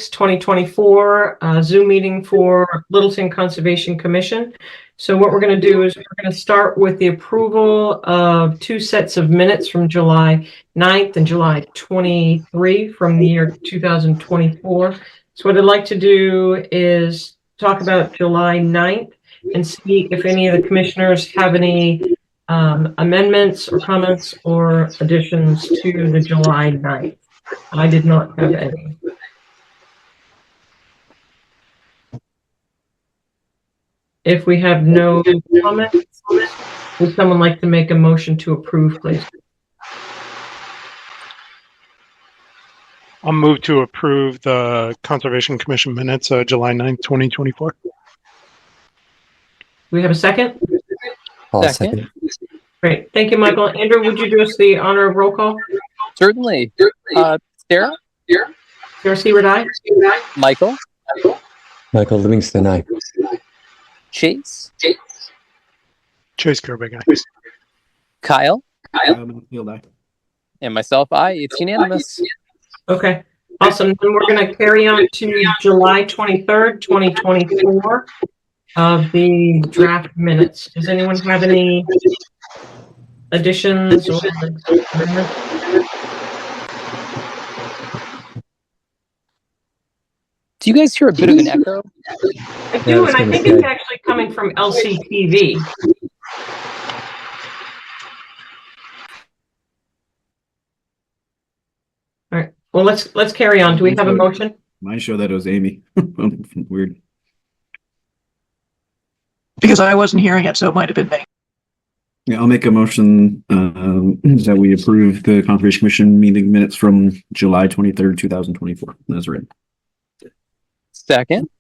2024 Zoom meeting for Littleton Conservation Commission. So what we're going to do is we're going to start with the approval of two sets of minutes from July 9th and July 23 from the year 2024. So what I'd like to do is talk about July 9th and see if any of the commissioners have any amendments or comments or additions to the July 9th. I did not have any. If we have no comments, would someone like to make a motion to approve, please? I'll move to approve the Conservation Commission minutes, July 9th, 2024. Do we have a second? I'll second. Great. Thank you, Michael. Andrew, would you do us the honor of roll call? Certainly. Sarah? Sarah Seaward, aye. Michael? Michael Livingston, aye. Chase? Chase Kerbeck, aye. Kyle? Field, aye. And myself, aye. It's unanimous. Okay, awesome. Then we're going to carry on to July 23rd, 2024 of the draft minutes. Does anyone have any additions or amendments? Do you guys hear a bit of an echo? I do, and I think it's actually coming from LCTV. All right. Well, let's carry on. Do we have a motion? Mine show that it was Amy. Weird. Because I wasn't hearing it, so it might have been me. Yeah, I'll make a motion that we approve the Conservation Commission meeting minutes from July 23rd, 2024. That's right. Second.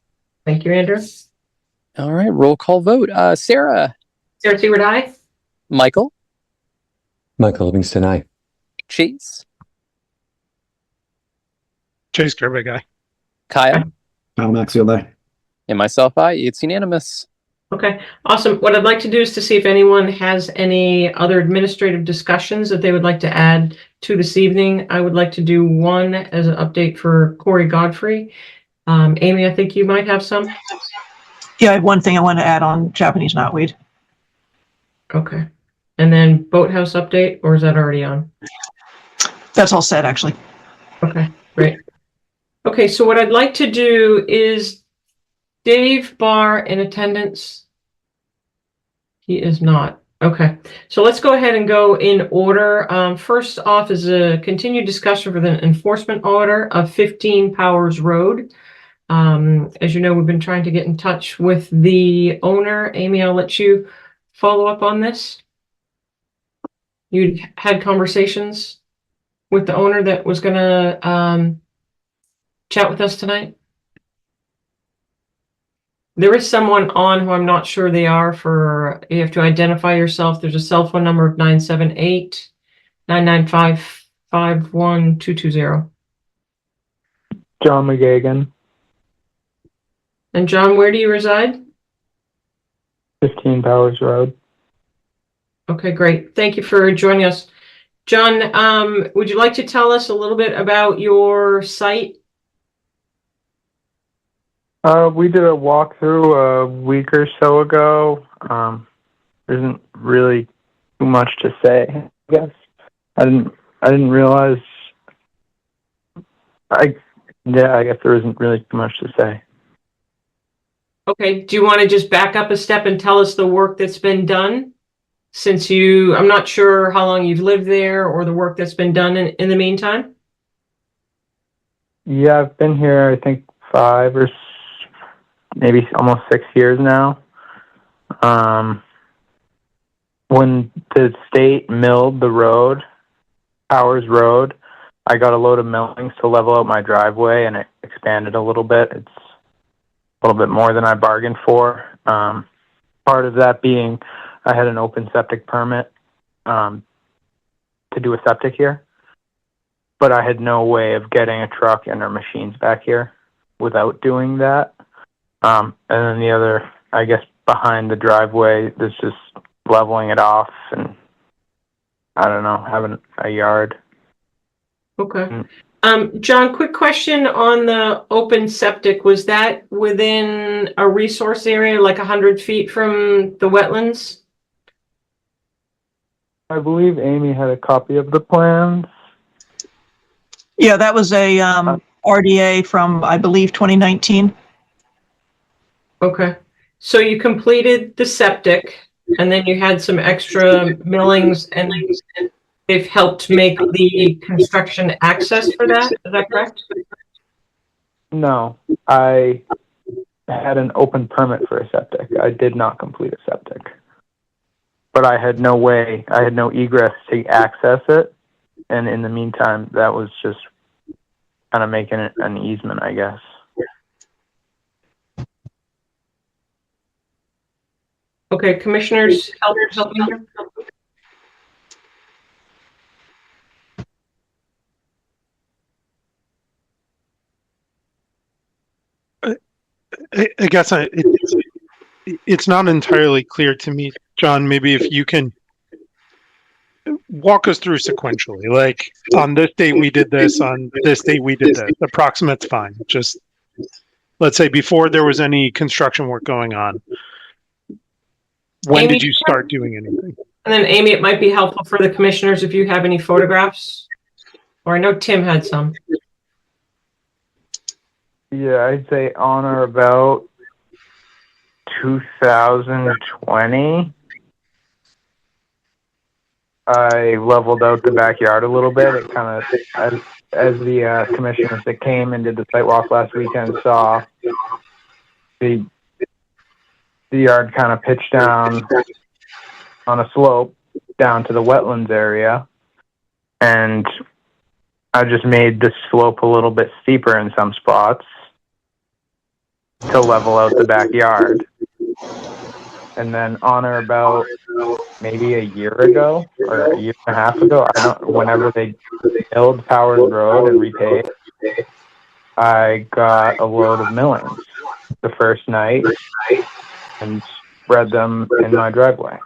Thank you, Andrew. All right, roll call vote. Sarah? Sarah Seaward, aye. Michael? Michael Livingston, aye. Chase? Chase Kerbeck, aye. Kyle? Kyle Maxfield, aye. And myself, aye. It's unanimous. Okay, awesome. What I'd like to do is to see if anyone has any other administrative discussions that they would like to add to this evening. I would like to do one as an update for Corey Godfrey. Amy, I think you might have some. Yeah, I have one thing I want to add on Japanese knotweed. Okay. And then boathouse update, or is that already on? That's all set, actually. Okay, great. Okay, so what I'd like to do is Dave Barr in attendance. He is not. Okay, so let's go ahead and go in order. First off is a continued discussion for the enforcement order of 15 Powers Road. As you know, we've been trying to get in touch with the owner. Amy, I'll let you follow up on this. You had conversations with the owner that was going to chat with us tonight? There is someone on who I'm not sure they are. You have to identify yourself. There's a cell phone number of 978-995-51220. John McGagan, And John, where do you reside? 15 Powers Road. Okay, great. Thank you for joining us. John, would you like to tell us a little bit about your site? We did a walkthrough a week or so ago. There isn't really too much to say, I guess. I didn't realize. I guess there isn't really too much to say. Okay, do you want to just back up a step and tell us the work that's been done? I'm not sure how long you've lived there or the work that's been done in the meantime. Yeah, I've been here, I think, 5 or maybe almost 6 years now. When the state milled the road, Powers Road, I got a load of millings to level out my driveway, and it expanded a little bit. It's a little bit more than I bargained for. Part of that being I had an open septic permit to do a septic here, but I had no way of getting a truck and our machines back here without doing that. And then the other, I guess, behind the driveway, there's just leveling it off and, I don't know, having a yard. Okay. John, quick question on the open septic. Was that within a resource area, like 100 feet from the wetlands? I believe Amy had a copy of the plans. Yeah, that was a RDA from, I believe, 2019. Okay. So you completed the septic and then you had some extra millings and they've helped make the construction access for that. Is that correct? No, I had an open permit for a septic. I did not complete a septic. But I had no way, I had no egress to access it. And in the meantime, that was just kind of making it an easement, I guess. Okay, commissioners, help me here. I guess it's not entirely clear to me, John. Maybe if you can walk us through sequentially, like on this date we did this, on this date we did this. Approximate's fine. Just let's say before there was any construction work going on. When Amy, did you start doing anything? And then Amy, it might be helpful for the commissioners if you have any photographs. Or I know Tim had some. Yeah, I'd say on or about 2020. I leveled out the backyard a little bit. It kind of, as the commissioners that came and did the site walk last weekend saw, the yard kind of pitched down on a slope down to the wetlands area, and I just made the slope a little bit steeper in some spots to level out the backyard. And then on or about maybe a year ago or a year and a half ago, whenever they milled Powers Road and repaved, I got a load of millings the first night and spread them in my driveway.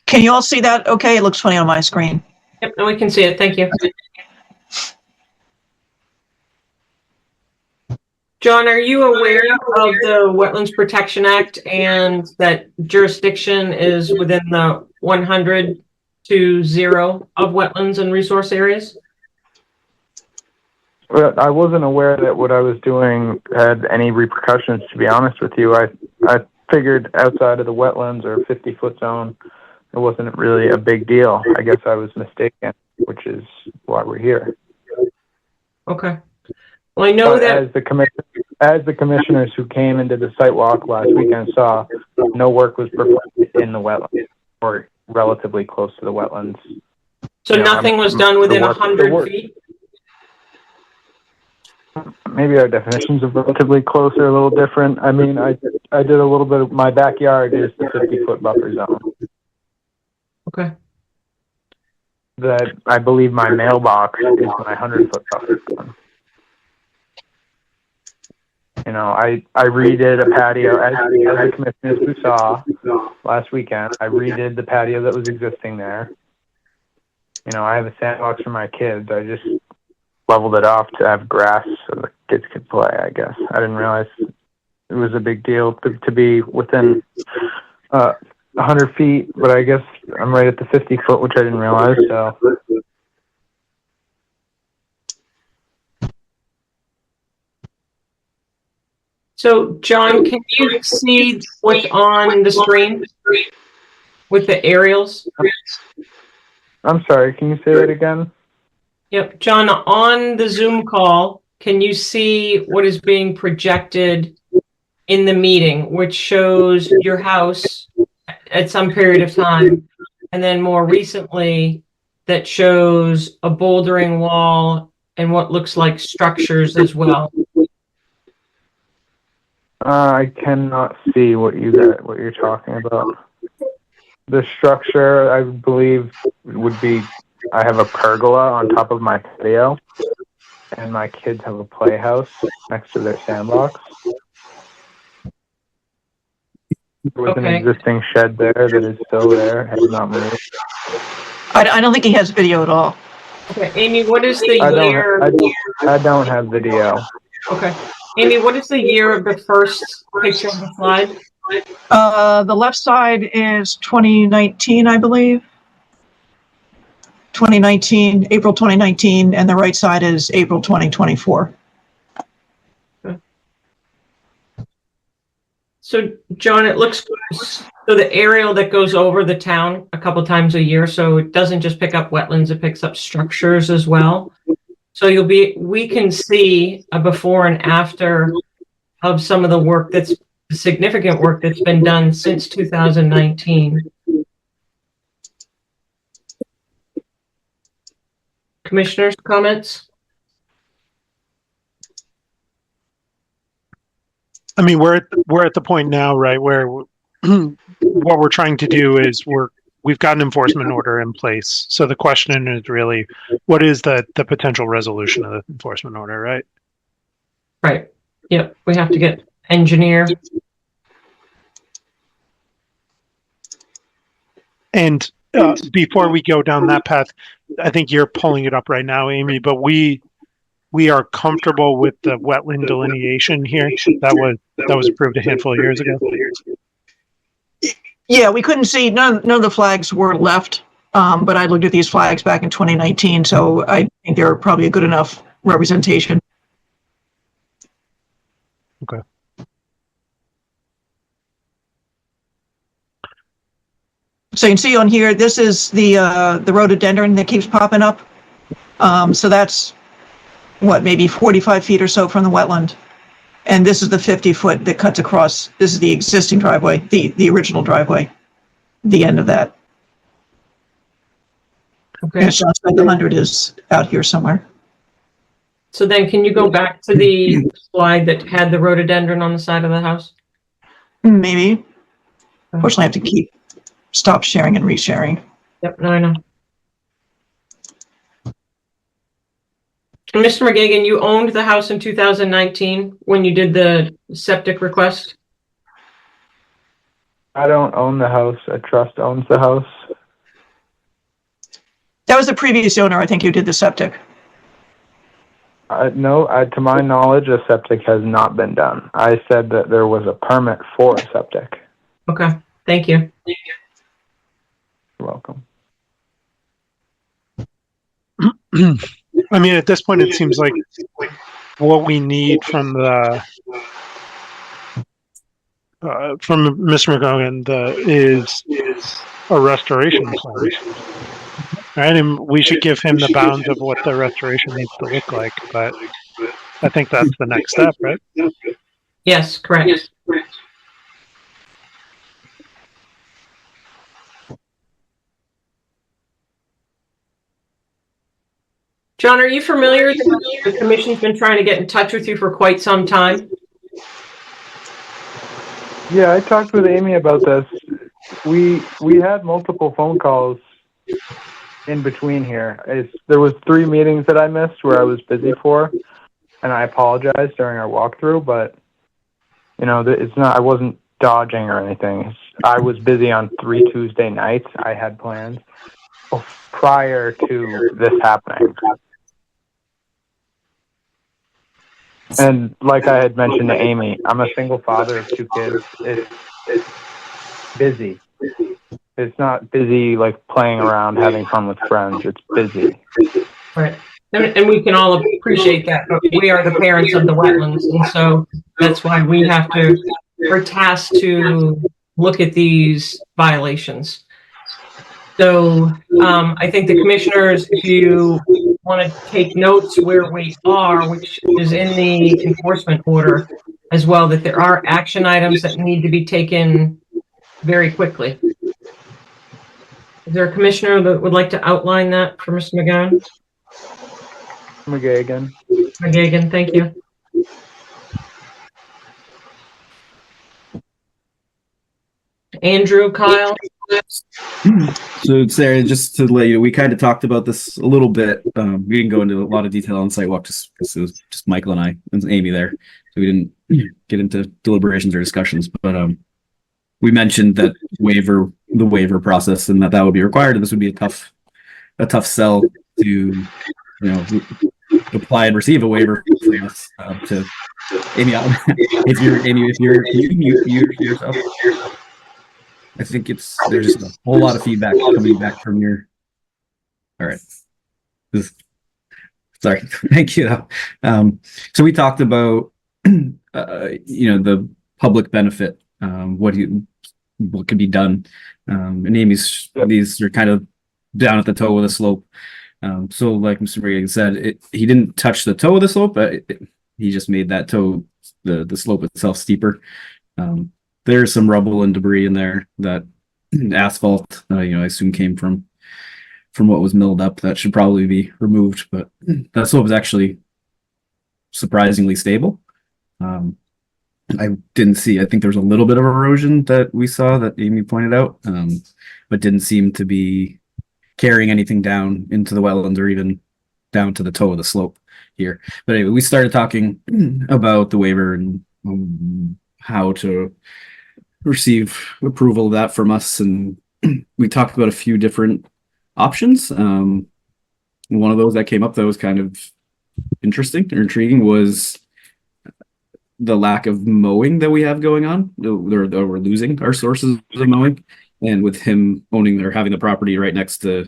Can you all see that? Okay, it looks funny on my screen. Yep, and we can see it. Thank you. John, are you aware of the Wetlands Protection Act and that jurisdiction is within the 100 to 0 of wetlands and resource areas? Well, I wasn't aware that what I was doing had any repercussions, to be honest with you. I figured outside of the wetlands or 50-foot zone, it wasn't really a big deal. I guess I was mistaken, which is why we're here. Okay. Well, I know But that as the commissioners who came and did the site walk last weekend saw, no work was performed in the wetlands or relatively close to the wetlands. so nothing was done within 100 feet. Maybe our definitions of relatively close are a little different. I mean, I did a little bit of my backyard is the 50-foot buffer zone. Okay. That I believe my mailbox is my 100-foot buffer zone. You know, I redid a patio as the commissioners who saw last weekend. I redid the patio that was existing there. You know, I have a sandbox for my kids. I just leveled it off to have grass so the kids could play, I guess. I didn't realize it was a big deal to be within 100 feet, but I guess I'm right at the 50-foot, which I didn't realize, so. So, John, can you see what's on the screen with the aerials? I'm sorry, can you say that again? Yep. John, on the Zoom call, can you see what is being projected in the meeting, which shows your house at some period of time, and then more recently that shows a bouldering wall and what looks like structures as well? I cannot see what you're talking about. The structure, I believe, would be, I have a pergola on top of my patio, and my kids have a playhouse next to their sandbox. There was an Okay. existing shed there that is still there, has not moved. I don't think he has video at all. Okay, Amy, what is the I year? don't have video. Okay. Amy, what is the year of the first picture of the slide? The left side is 2019, I believe. 2019, April 2019, and the right side is April 2024. So, John, it looks, so the aerial that goes over the town a couple times a year, so it doesn't just pick up wetlands, it picks up structures as well. So we can see a before and after of some of the work the significant work that's been done since 2019. Commissioners, comments? I mean, we're at the point now, right, where what we're trying to do is we've got an enforcement order in place. So the question is really, what is the potential resolution of the enforcement order, right? Right. Yep. We have to get engineer. And before we go down that path, I think you're pulling it up right now, Amy, but we are comfortable with the wetland delineation here. That was approved a handful of years ago. Yeah, we couldn't see, none of the flags were left, but I looked at these flags back in 2019, so I think they're probably a good enough representation. Okay. So you can see on here, this is the rhododendron that keeps popping up. So that's what, maybe 45 feet or so from the wetland. And this is the 50-foot that cuts across. This is the existing driveway, the original driveway, the end of that. Okay. And it sounds like the 100 is out here somewhere. So then can you go back to the slide that had the rhododendron on the side of the house? Maybe. Unfortunately, I have to stop sharing and resharing. Yep, no, I know. And Mr. McGagan, you owned the house in 2019 when you did the septic request? I don't own the house. A trust owns the house. That was the previous owner, I think, who did the septic. No, to my knowledge, a septic has not been done. I said that there was a permit for a septic. Okay, thank you. You're welcome. I mean, at this point, it seems like what we need from Mr. McGogan is a restoration plan, right? And we should give him the bounds of what the restoration needs to look like. But I think that's the next step, right? Yes, correct. John, are you familiar that the commission's been trying to get in touch with you for quite some time? Yeah, I talked with Amy about this. We had multiple phone calls in between here. There was 3 meetings that I missed where I was busy for, and I apologize during our walkthrough, but you know, it's not, I wasn't dodging or anything. I was busy on 3 Tuesday nights. I had plans prior to this happening. And like I had mentioned to Amy, I'm a single father of 2 kids. It's busy. It's not busy like playing around, having fun with friends. It's busy. Right. And we can all appreciate that, but we are the parents of the wetlands, and so that's why we're tasked to look at these violations. So I think the commissioners, if you want to take notes where we are, which is in the enforcement order as well, that there are action items that need to be taken very quickly. Is there a commissioner that would like to outline that for Mr. McGowan? McGagan, thank you. Andrew, Kyle? So Sarah, just to let you know, we kind of talked about this a little bit. We didn't go into a lot of detail on sidewalk just because it was just Michael and I and Amy there. So we didn't get into deliberations or discussions, but we mentioned that the waiver process and that would be required, and this would be a tough a tough sell to, apply and receive a waiver from us. To Amy, if you're you mute yourself. I think there's just a whole lot of feedback coming back from your. All right. Sorry. Thank you. So we talked about, the public benefit, what could be done. And Amy's, these are kind of down at the toe of the slope. So like Mr. Reagan said, he didn't touch the toe of the slope, but he just made that toe, the slope itself steeper. There's some rubble and debris in there that asphalt, I assume came from what was milled up. That should probably be removed, but that slope is actually surprisingly stable. I didn't see, I think there was a little bit of erosion that we saw that Amy pointed out, but didn't seem to be carrying anything down into the wetlands or even down to the toe of the slope here. But anyway, we started talking about the waiver and how to receive approval of that from us. And we talked about a few different options. One of those that came up that was kind of interesting or intriguing was the lack of mowing that we have going on. We're losing our sources of mowing, and with him owning or having the property right next to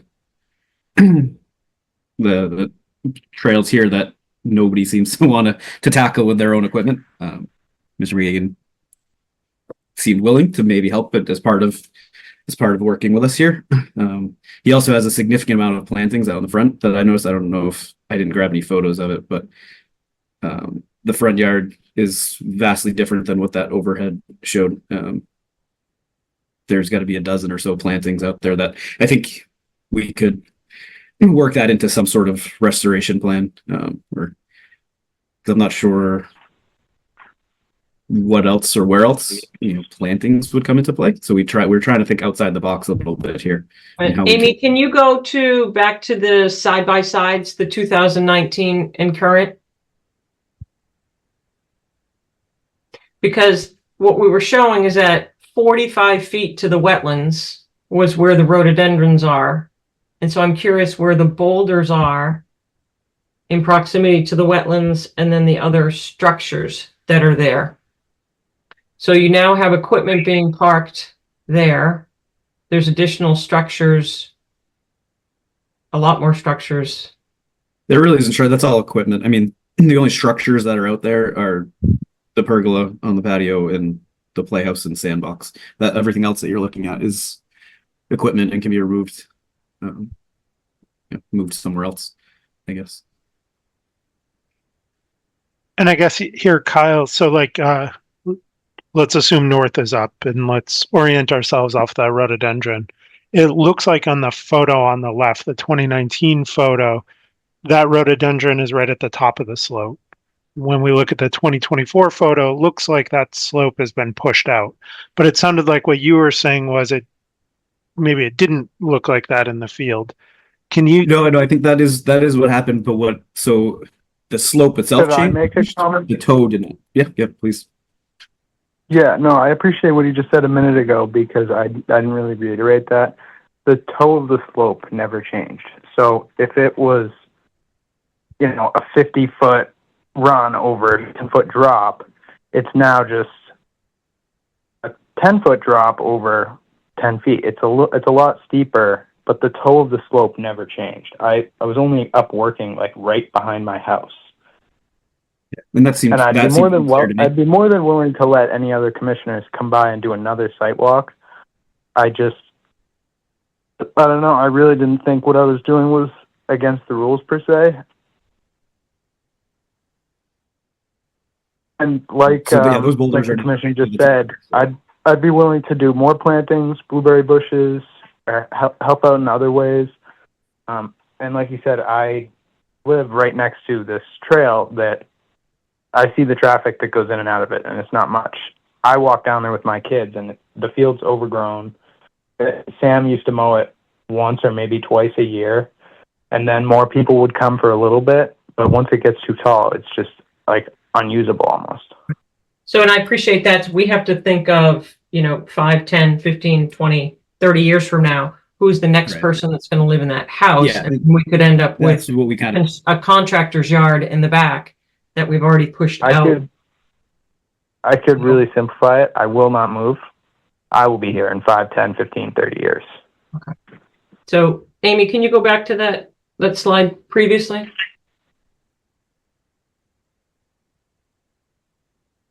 the trails here that nobody seems to want to tackle with their own equipment. Mr. Reagan seemed willing to maybe help it as part of working with us here. He also has a significant amount of plantings out in the front that I noticed. I don't know if I didn't grab any photos of it, but the front yard is vastly different than what that overhead showed. There's got to be a dozen or so plantings out there that I think we could work that into some sort of restoration plan. Or I'm not sure what else or where else plantings would come into play. So we're trying to think outside the box a little bit here. Amy, can you go back to the side by sides, the 2019 and current? Because what we were showing is that 45 feet to the wetlands was where the rhododendrons are. And so I'm curious where the boulders are in proximity to the wetlands and then the other structures that are there. So you now have equipment being parked there. There's additional structures, a lot more structures. There really isn't sure. That's all equipment. I mean, the only structures that are out there are the pergola on the patio and the playhouse and sandbox. That everything else that you're looking at is equipment and can be removed, moved somewhere else, I guess. And I guess here, Kyle, so like, let's assume north is up and let's orient ourselves off that rhododendron. It looks like on the photo on the left, the 2019 photo, that rhododendron is right at the top of the slope. When we look at the 2024 photo, it looks like that slope has been pushed out. But it sounded like what you were saying was maybe it didn't look like that in the field. Can you? No, I think that is what happened. But so the slope itself Could I changed. make a comment? The toe didn't. Yeah, please. Yeah, no, I appreciate what you just said a minute ago because I didn't really reiterate that. The toe of the slope never changed. So if it was, a 50-foot run over a 10-foot drop, it's now just a 10-foot drop over 10 feet. It's a lot steeper, but the toe of the slope never changed. I was only up working like right behind my house. And that seems. And I'd that be more seems than fair to me. I'd be more than willing to let any other commissioners come by and do another site walk. I don't know. I really didn't think what I was doing was against the rules per se. And like those boulders the are commission just said, I'd be willing to do more plantings, blueberry bushes, or help out in other ways. And like you said, I live right next to this trail that I see the traffic that goes in and out of it, and it's not much. I walk down there with my kids, and the field's overgrown. Sam used to mow it once or maybe twice a year, and then more people would come for a little bit. But once it gets too tall, it's just like unusable almost. So, and I appreciate that. We have to think of, 5, 10, 15, 20, 30 years from now, who's the next Right. person that's gonna live in that house. Yeah. And we could end up with That's what we kind of. a contractor's yard in the back that we've already pushed out. I could really simplify it. I will not move. I will be here in 5, 10, 15, 30 years. So Amy, can you go back to that slide previously?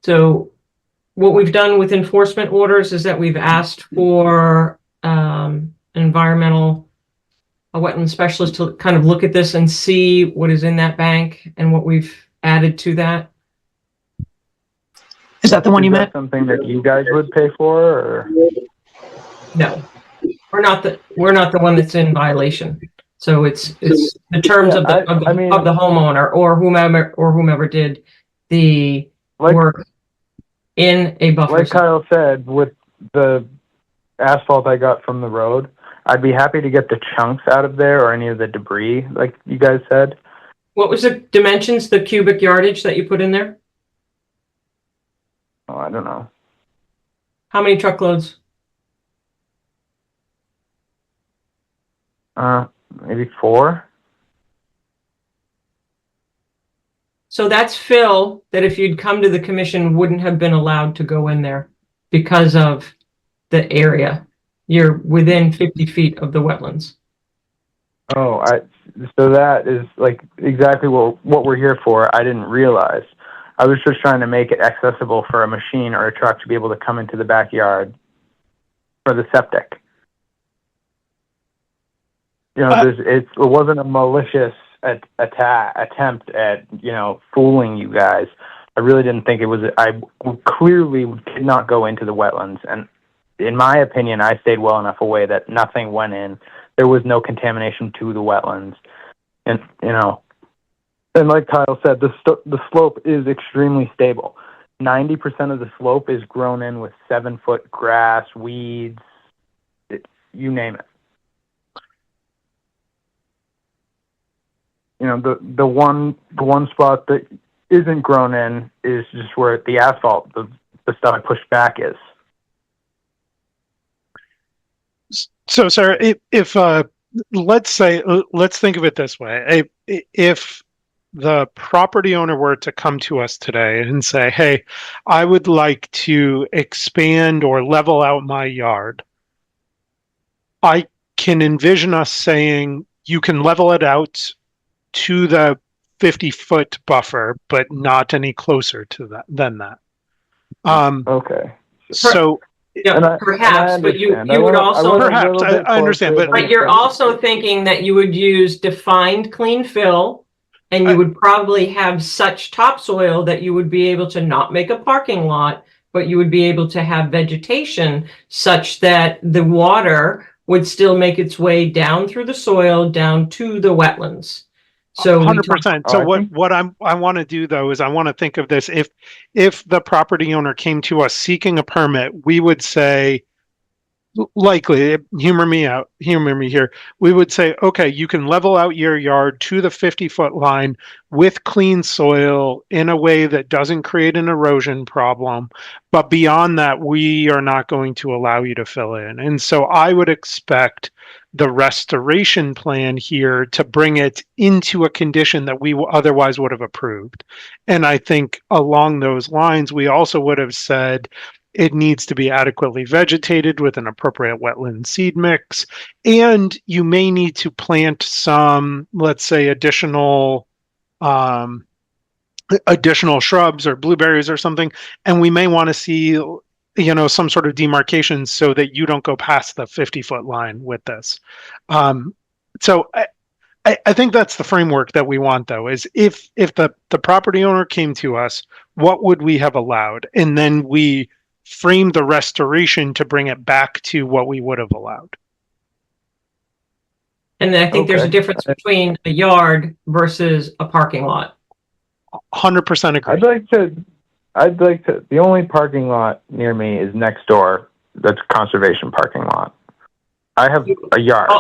So what we've done with enforcement orders is that we've asked for an environmental, a wetland specialist to kind of look at this and see what is in that bank and what we've added to that. Is that the one you Is that meant? something that you guys would pay for, or? No, we're not the one that's in violation. So it's the terms of the homeowner or whomever did the work in a buffer Like zone. Kyle said, with the asphalt I got from the road, I'd be happy to get the chunks out of there or any of the debris, like you guys said. What was the dimensions, the cubic yardage that you put in there? Oh, I don't know. How many truckloads? Maybe 4. So that's fill that if you'd come to the commission wouldn't have been allowed to go in there because of the area. You're within 50 feet of the wetlands. Oh, so that is like exactly what we're here for. I didn't realize. I was just trying to make it accessible for a machine or a truck to be able to come into the backyard for the septic. You know, it wasn't a malicious attempt at, fooling you guys. I really didn't think it was. I clearly could not go into the wetlands, and in my opinion, I stayed well enough away that nothing went in. There was no contamination to the wetlands, and and like Kyle said, the slope is extremely stable. 90% of the slope is grown in with 7-foot grass, weeds, you name it. The one spot that isn't grown in is just where the asphalt, the stuff I pushed back is. So, Sarah, if let's think of it this way: if the property owner were to come to us today and say, "Hey, I would like to expand or level out my yard," I can envision us saying, "You can level it out to the 50-foot buffer, but not any closer to that than that." Okay. So. Yeah, perhaps, but you would also Perhaps, I understand, but you're also thinking that you would use defined clean fill, and you would probably have such topsoil that you would be able to not make a parking lot, but you would be able to have vegetation such that the water would still make its way down through the soil, down to the wetlands. So 100%. So what I want to do though is I want to think of this. If the property owner came to us seeking a permit, we would say, likely, humor me here. We would say, okay, you can level out your yard to the 50-foot line with clean soil in a way that doesn't create an erosion problem. But beyond that, we are not going to allow you to fill in. And so I would expect the restoration plan here to bring it into a condition that we otherwise would have approved. And I think along those lines, we also would have said it needs to be adequately vegetated with an appropriate wetland seed mix. And you may need to plant some, let's say, additional shrubs or blueberries or something. And we may want to see some sort of demarcation so that you don't go past the 50-foot line with this. So I think that's the framework that we want, though, is if the property owner came to us, what would we have allowed? And then we frame the restoration to bring it back to what we would have allowed. And I think there's a difference between a yard versus a parking lot. 100% agree. I'd like to, the only parking lot near me is next door. That's conservation parking lot. I have a yard.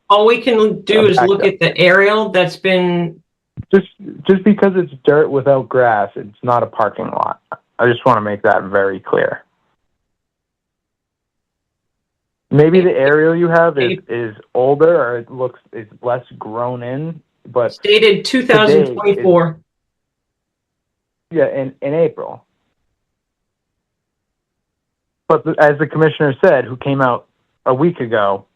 All we can do is look at the aerial that's been. Just because it's dirt without grass, it's not a parking lot. I just want to make that very clear. Maybe the aerial you have is older or is less grown in, but Dated 2024. yeah, in April. But as the commissioner said, who came out a week ago,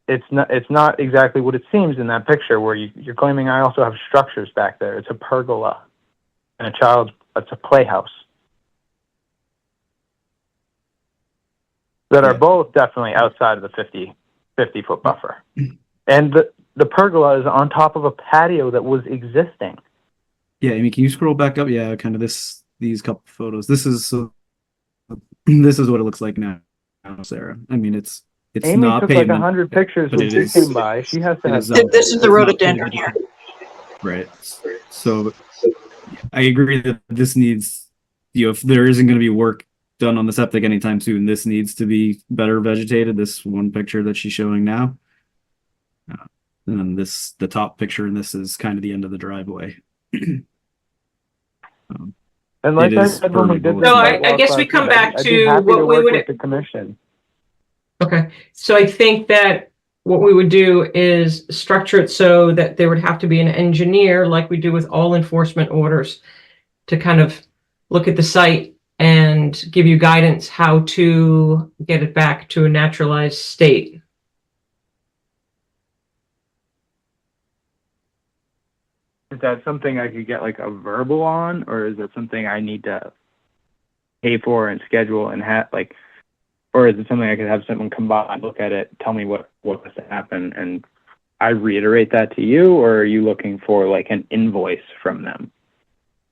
it's not exactly what it seems in that picture where you're claiming I also have structures back there. It's a pergola and it's a playhouse that are both definitely outside of the 50 foot buffer. And the pergola is on top of a patio that was existing. Yeah, Amy, can you scroll back up? Yeah, kind of these couple photos. This is what it looks like now, Sarah. I mean, it's Amy not took pavement, like 100 pictures but when it she is- came by. She has to it have. is, This is the it's not rhododendron here. pavement. Right. So I agree that this needs, if there isn't going to be work done on the septic anytime soon, this needs to be better vegetated. This one picture that she's showing now. And then the top picture, and this is kind of the end of the driveway. And like It I is said when we did permeable. this, So site I walk guess we last come week, back I'd be to happy what to we work would- with the commission. Okay, so I think that what we would do is structure it so that there would have to be an engineer, like we do with all enforcement orders, to kind of look at the site and give you guidance how to get it back to a naturalized state. Is that something I could get like a verbal on, or is it something I need to pay for and schedule and have like, or is it something I could have someone come by and look at it, tell me what has to happen, and I reiterate that to you, or are you looking for like an invoice from them?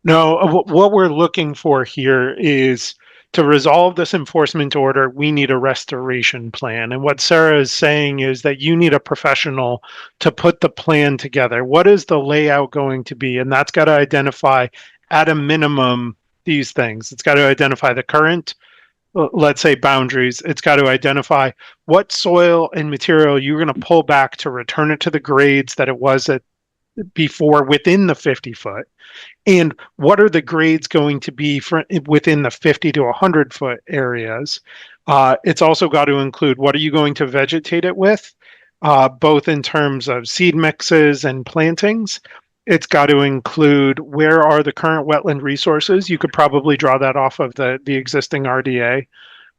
No, what we're looking for here is to resolve this enforcement order, we need a restoration plan. And what Sarah is saying is that you need a professional to put the plan together. What is the layout going to be? And that's got to identify, at a minimum, these things. It's got to identify the current, let's say, boundaries. It's got to identify what soil and material you're going to pull back to return it to the grades that it was at before within the 50 foot. And what are the grades going to be for within the 50 to 100 foot areas? It's also got to include what are you going to vegetate it with, both in terms of seed mixes and plantings. It's got to include where are the current wetland resources. You could probably draw that off of the existing RDA.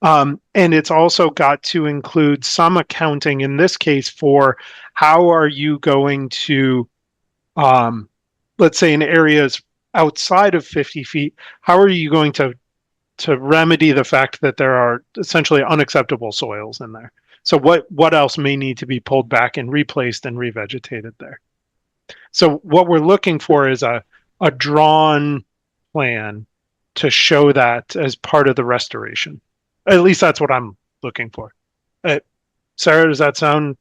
And it's also got to include some accounting in this case for how are you going to, let's say in areas outside of 50 feet, how are you going to remedy the fact that there are essentially unacceptable soils in there? So what else may need to be pulled back and replaced and revegetated there? So what we're looking for is a drawn plan to show that as part of the restoration. At least that's what I'm looking for. Sarah, does that sound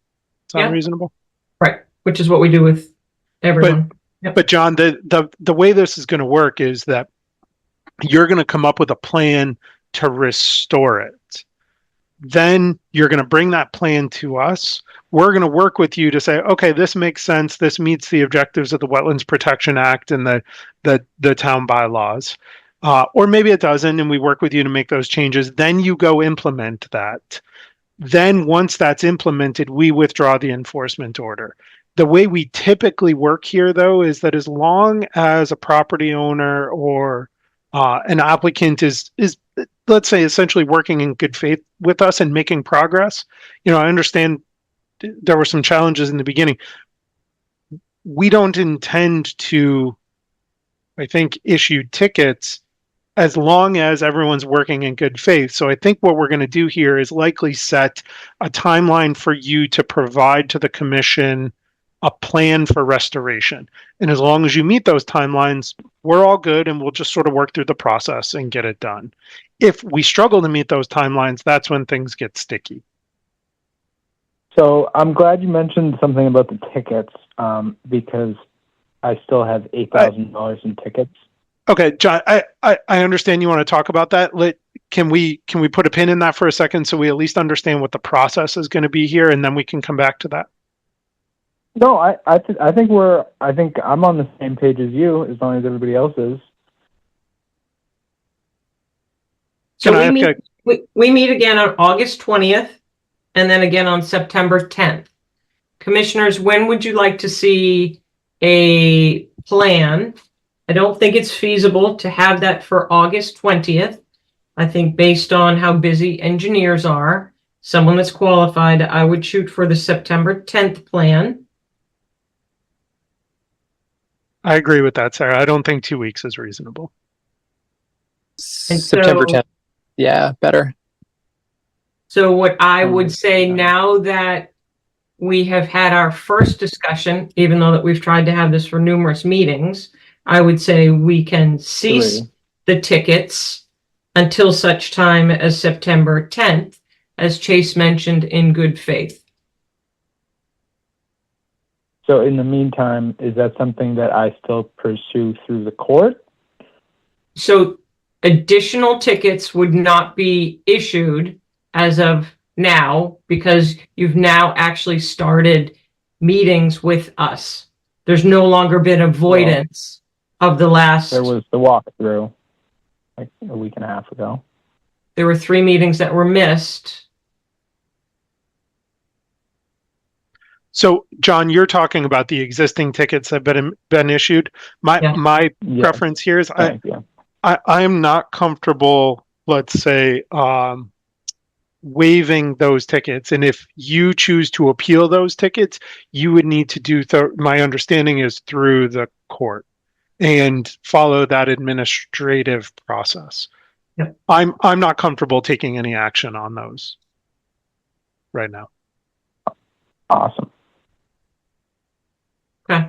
Yeah. reasonable? Right, which is what we do with everyone. But John, the way this is going to work is that you're going to come up with a plan to restore it. Then you're going to bring that plan to us. We're going to work with you to say, okay, this makes sense. This meets the objectives of the Wetlands Protection Act and the town bylaws. Or maybe it doesn't, and we work with you to make those changes. Then you go implement that. Then once that's implemented, we withdraw the enforcement order. The way we typically work here, though, is that as long as a property owner or an applicant is, let's say, essentially working in good faith with us and making progress, I understand there were some challenges in the beginning. We don't intend to, I think, issue tickets as long as everyone's working in good faith. So I think what we're going to do here is likely set a timeline for you to provide to the commission a plan for restoration. And as long as you meet those timelines, we're all good and we'll just sort of work through the process and get it done. If we struggle to meet those timelines, that's when things get sticky. So I'm glad you mentioned something about the tickets, because I still have $8,000 in tickets. Okay, John, I understand you want to talk about that. Can we put a pin in that for a second so we at least understand what the process is going to be here, and then we can come back to that? No, I think I'm on the same page as you, as long as everybody else is. So Can I ask we meet again on August 20th and then again on September 10th. Commissioners, when would you like to see a plan? I don't think it's feasible to have that for August 20th. I think based on how busy engineers are, someone that's qualified, I would shoot for the September 10th plan. I agree with that, Sarah. I don't think 2 weeks is reasonable. September so- 10th. Yeah, better. So what I would say now that we have had our first discussion, even though that we've tried to have this for numerous meetings, I would say we can cease Three. the tickets until such time as September 10th, as Chase mentioned, in good faith. So in the meantime, is that something that I still pursue through the court? So additional tickets would not be issued as of now because you've now actually started meetings with us. There's no longer been avoidance of the last. There was the walkthrough like a week and a half ago. There were 3 meetings that were missed. So, John, you're talking about the existing tickets that have been issued. My Yeah. my Yeah, preference here is thank you. I am not comfortable, let's say, waiving those tickets. And if you choose to appeal those tickets, you would need to do, my understanding is through the court and follow that administrative process. Yep. I'm not comfortable taking any action on those right now. Awesome. Okay.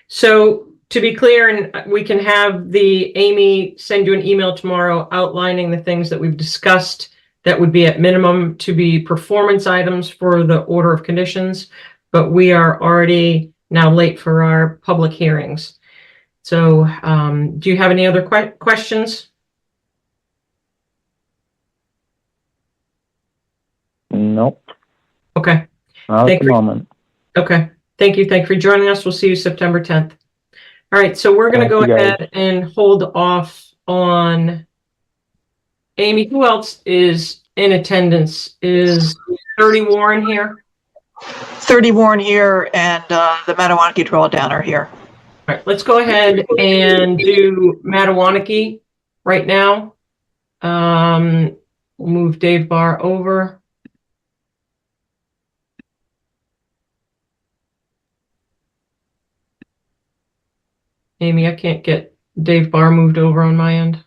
So to be clear, and we can have Amy send you an email tomorrow outlining the things that we've discussed that would be at minimum to be performance items for the order of conditions, but we are already now late for our public hearings. So do you have any other questions? Nope. Okay. Not at Thank the you. moment. Okay. Thank you. Thank you for joining us. We'll see you September 10th. All right. So we're going to Thank go you, guys. ahead and hold off on Amy. Who else is in attendance? Is 30 Warren here? 30 Warren here and the Matawanaki Drawdown are here. All right. Let's go ahead and do Matawanaki right now. We'll move Dave Barr over. Amy, I can't get Dave Barr moved over on my end.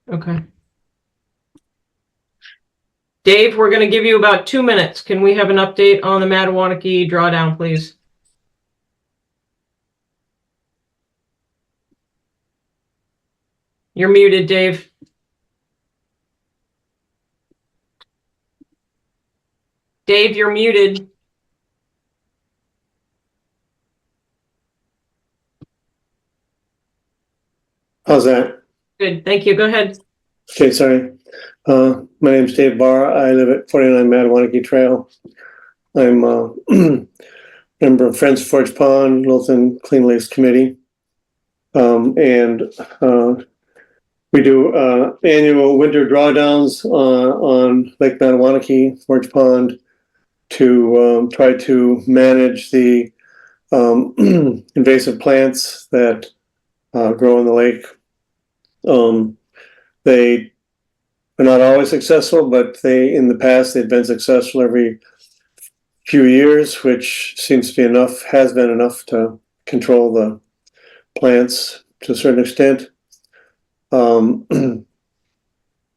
Okay. Dave, we're going to give you about 2 minutes. Can we have an update on the Matawanaki drawdown, please? You're muted, Dave. Dave, you're muted. How's that? Good, thank you. Go ahead. Okay, sorry. My name's Dave Barr. I live at 49 Matawanaki Trail. I'm a member of Friends of Forge Pond, Littleton Clean Lakes Committee. And we do annual winter drawdowns on Lake Matawanaki, Forge Pond, to try to manage the invasive plants that grow in the lake. They are not always successful, but in the past, they've been successful every few years, which seems to be has been enough to control the plants to a certain extent.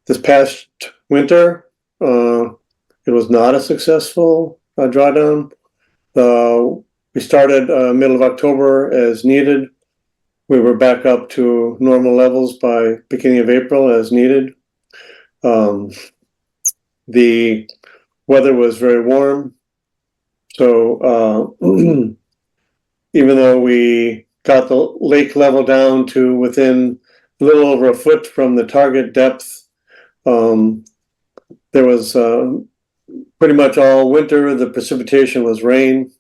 This past winter, it was not a successful drawdown. We started middle of October as needed. We were back up to normal levels by beginning of April as needed. The weather was very warm. So even though we got the lake level down to within a little over a foot from the target depth, there was pretty much all winter, the precipitation was rain.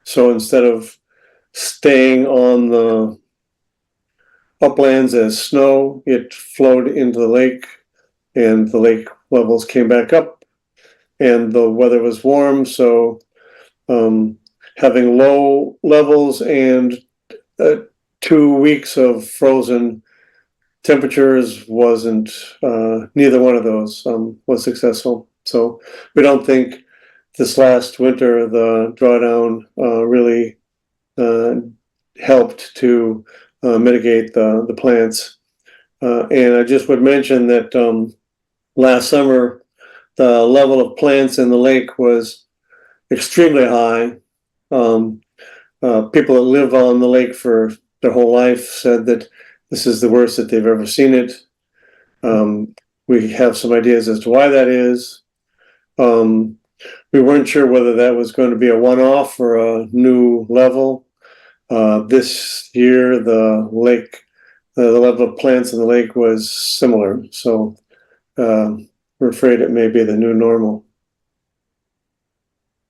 So instead of staying on the uplands as snow. It flowed into the lake, and the lake levels came back up, and the weather was warm, so having low levels and 2 weeks of frozen temperatures wasn't, neither one of those was successful. So we don't think this last winter the drawdown really helped to mitigate the plants. And I just would mention that last summer the level of plants in the lake was extremely high. People that live on the lake for their whole life said that this is the worst that they've ever seen it. We have some ideas as to why that is. We weren't sure whether that was going to be a one-off or a new level. This year, the level of plants in the lake was similar. So we're afraid it may be the new normal.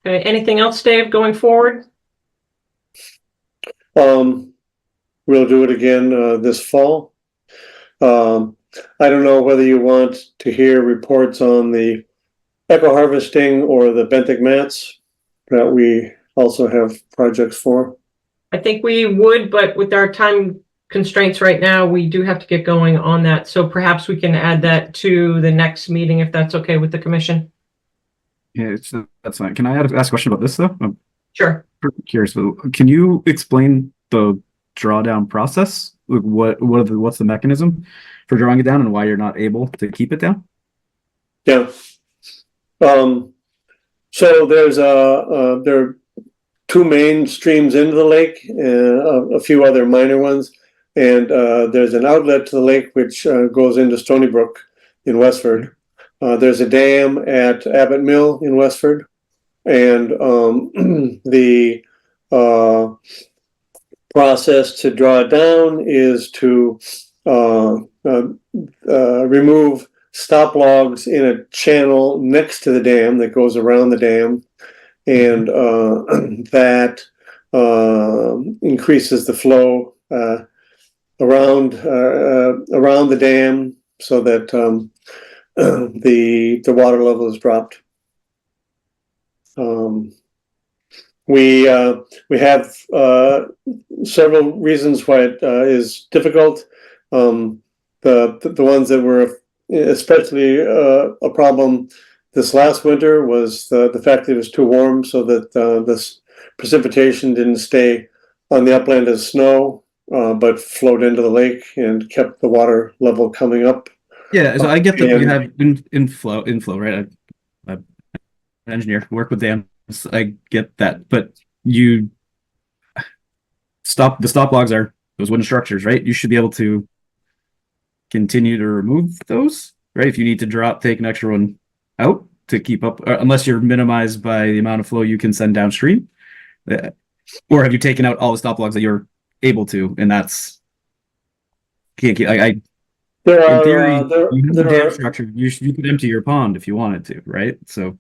Okay, anything else, Dave, going forward? We'll do it again this fall. I don't know whether you want to hear reports on the eco harvesting or the benthic mats that we also have projects for. I think we would, but with our time constraints right now, we do have to get going on that. So perhaps we can add that to the next meeting if that's okay with the commission. Yeah, that's fine. Can I ask a question about this though? I'm Sure. curious. Can you explain the drawdown process? Like what's the mechanism for drawing it down and why you're not able to keep it down? Yeah. So there are two main streams into the lake and a few other minor ones. And there's an outlet to the lake which goes into Stony Brook in Westford. There's a dam at Abbott Mill in Westford. And the process to draw it down is to remove stop logs in a channel next to the dam that goes around the dam, and that increases the flow around the dam so that the water level is dropped. We have several reasons why it is difficult. The ones that were especially a problem this last winter was the fact that it was too warm, so that this precipitation didn't stay on the upland as snow, but flowed into the lake and kept the water level coming up. Yeah, so I get that you have inflow, right? I'm an engineer, work with dams. I get that, but the stop logs are those wooden structures, right? You should be able to continue to remove those, right? If you need to take an extra one out to keep up, unless you're minimized by the amount of flow you can send downstream. Or have you taken out all the stop logs that you're able to, and that's can't keep. In theory, you have a dam structure. You could empty your pond if you wanted to, right? So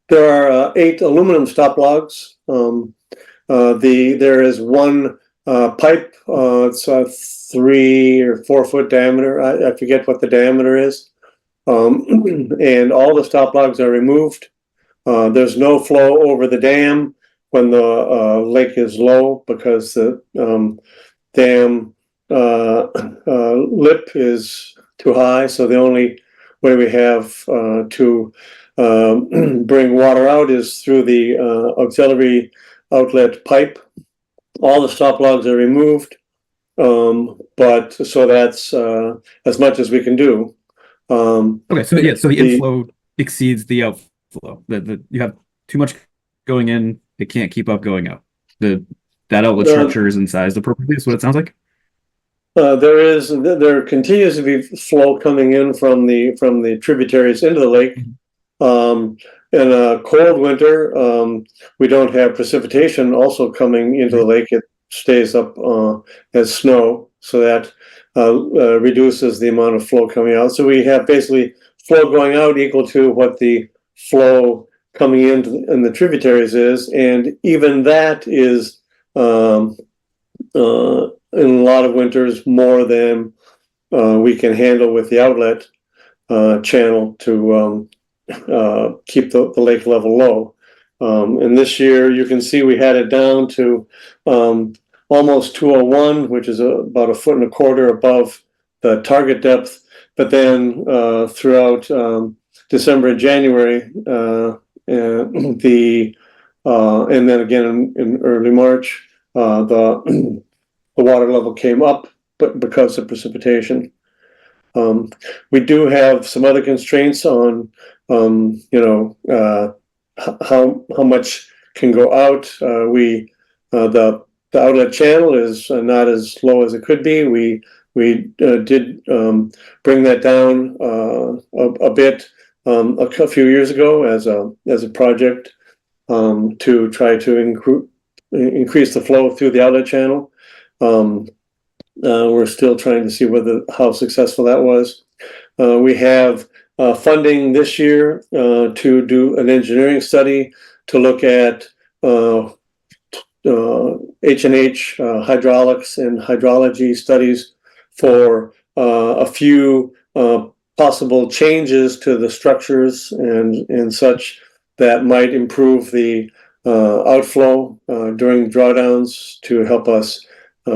there are 8 aluminum stop logs. There is one pipe. It's a 3 or 4 foot diameter. I forget what the diameter is. And all the stop logs are removed. There's no flow over the dam when the lake is low because the dam lip is too high. So the only way we have to bring water out is through the auxiliary outlet pipe. All the stop logs are removed, but so that's as much as we can do. Okay, so yeah, so the inflow exceeds the outflow. You have too much going in; it can't keep up going out. That outlet structure is incised appropriately. Is what it sounds like. There continues to be flow coming in from the tributaries into the lake. In a cold winter, we don't have precipitation also coming into the lake. It stays up as snow, so that reduces the amount of flow coming out. So we have basically flow going out equal to what the flow coming in the tributaries is, and even that is in a lot of winters more than we can handle with the outlet channel to keep the lake level low. And this year, you can see we had it down to almost 201, which is about 1.25 feet above the target depth. But then throughout December and January, and then again in early March, the water level came up, but because of precipitation. We do have some other constraints on, how much can go out. The outlet channel is not as low as it could be. We did bring that down a bit a few years ago as a project to try to increase the flow through the outlet channel. We're still trying to see how successful that was. We have funding this year to do an engineering study to look at H&H hydraulics and hydrology studies for a few possible changes to the structures and such that might improve the outflow during drawdowns to help us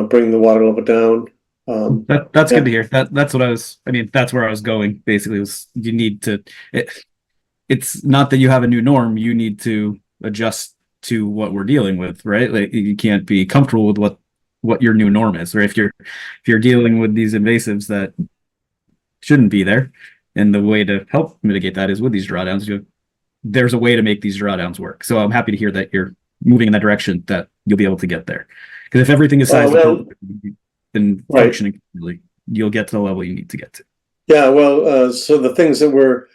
bring the water level down. That's good to hear. That's what that's where I was going. Basically, was you need to. It's not that you have a new norm. You need to adjust to what we're dealing with, right? Like you can't be comfortable with what your new norm is, right? If you're dealing with these invasives that shouldn't be there, and the way to help mitigate that is with these drawdowns. There's a way to make these drawdowns work. So I'm happy to hear that you're moving in that direction. That you'll be able to get there. Because if everything is sized and functioning properly, you'll get to the level you need to get to. Yeah, well, so the things that we're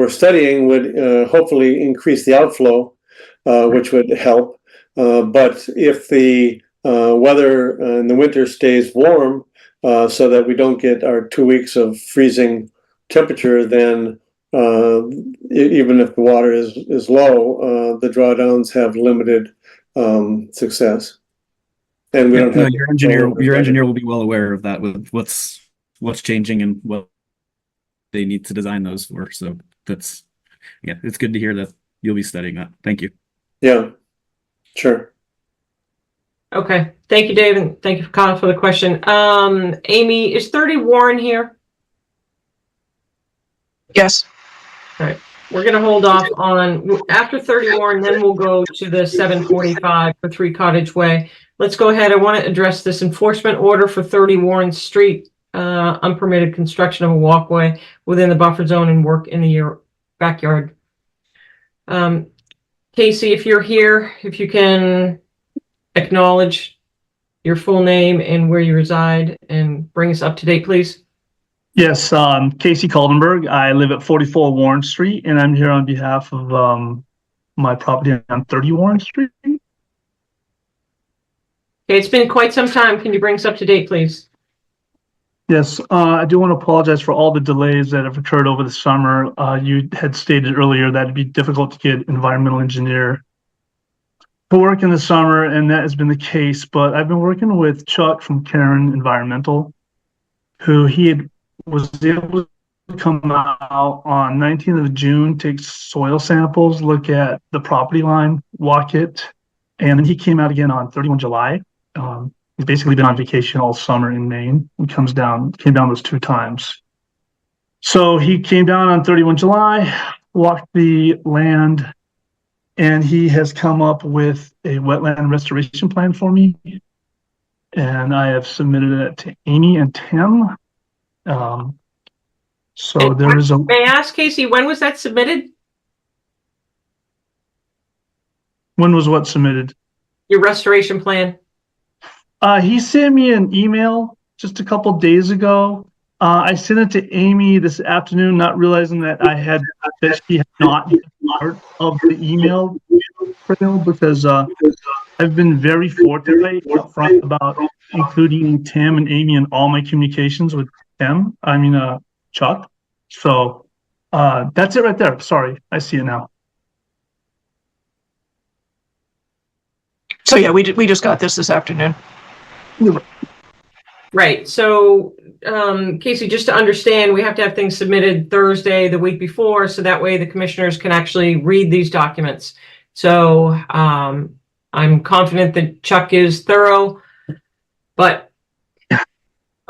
studying would hopefully increase the outflow, which would help. But if the weather in the winter stays warm, so that we don't get our 2 weeks of freezing temperature, then even if the water is low, the drawdowns have limited success. And we don't have your engineer will be well aware of that with what's changing and what they need to design those for. So it's good to hear that you'll be studying that. Thank you. Yeah, sure. Okay, thank you, Dave, and thank you, Kyle, for the question. Amy, is 30 Warren here? Yes. All right, we're going to hold off on after 30 Warren, then we'll go to the 745 for 3 Cottage Way. Let's go ahead. I want to address this enforcement order for 30 Warren Street, unpermitted construction of a walkway within the buffer zone and work in the backyard. Casey, if you're here, if you can acknowledge your full name and where you reside and bring us up to date, please. Yes, Casey Kaldenberg. I live at 44 Warren Street, and I'm here on behalf of my property on 30 Warren Street. Okay, it's been quite some time. Can you bring us up to date, please? Yes, I do want to apologize for all the delays that have occurred over the summer. You had stated earlier that it'd be difficult to get environmental engineer to work in the summer, and that has been the case. But I've been working with Chuck from Karen Environmental, who was able to come out on 19th of June, take soil samples, look at the property line, walk it, and then he came out again on 31 July. He's basically been on vacation all summer in Maine. He came down those 2 times. So he came down on 31 July, walked the land, and he has come up with a wetland restoration plan for me. And I have submitted it to Amy and Tim. So there is a. May I ask, Casey, when was that submitted? When was what submitted? Your restoration plan? He sent me an email just a couple days ago. I sent it to Amy this afternoon, not realizing that she had not been part of the email trail, because I've been very forthright up front about including Tim and Amy in all my communications with Chuck. So that's it right there. Sorry, I see it now. So yeah, we just got this afternoon. Right, so, Casey, just to understand, we have to have things submitted Thursday, the week before, so that way the commissioners can actually read these documents. So, I'm confident that Chuck is thorough, but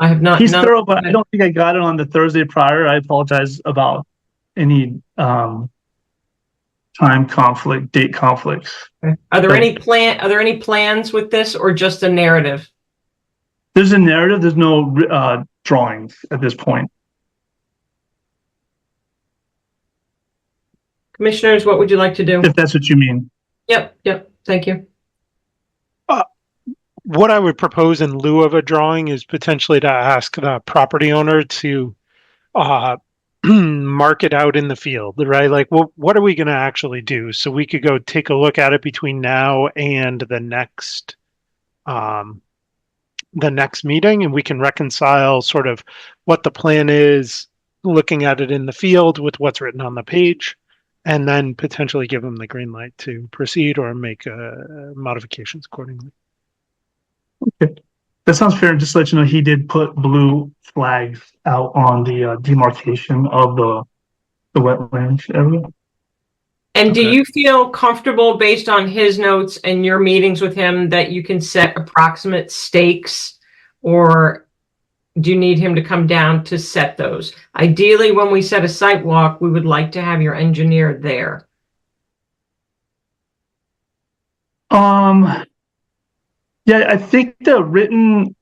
I have not. He's thorough, but I don't think I got it on the Thursday prior. I apologize about any time conflict, date conflicts. Are there any plans with this or just a narrative? There's a narrative. There's no drawings at this point. Commissioners, what would you like to do? If that's what you mean. Yep, thank you. What I would propose in lieu of a drawing is potentially to ask the property owner to mark it out in the field, right? Like, well, what are we going to actually do? So we could go take a look at it between now and the next meeting, and we can reconcile sort of what the plan is, looking at it in the field with what's written on the page, and then potentially give them the green light to proceed or make modifications accordingly. Okay. That sounds fair. Just to let you know, he did put blue flags out on the demarcation of the wetlands area. And do Okay. you feel comfortable based on his notes and your meetings with him that you can set approximate stakes, or do you need him to come down to set those? Ideally, when we set a site walk, we would like to have your engineer there. Yeah, I think the written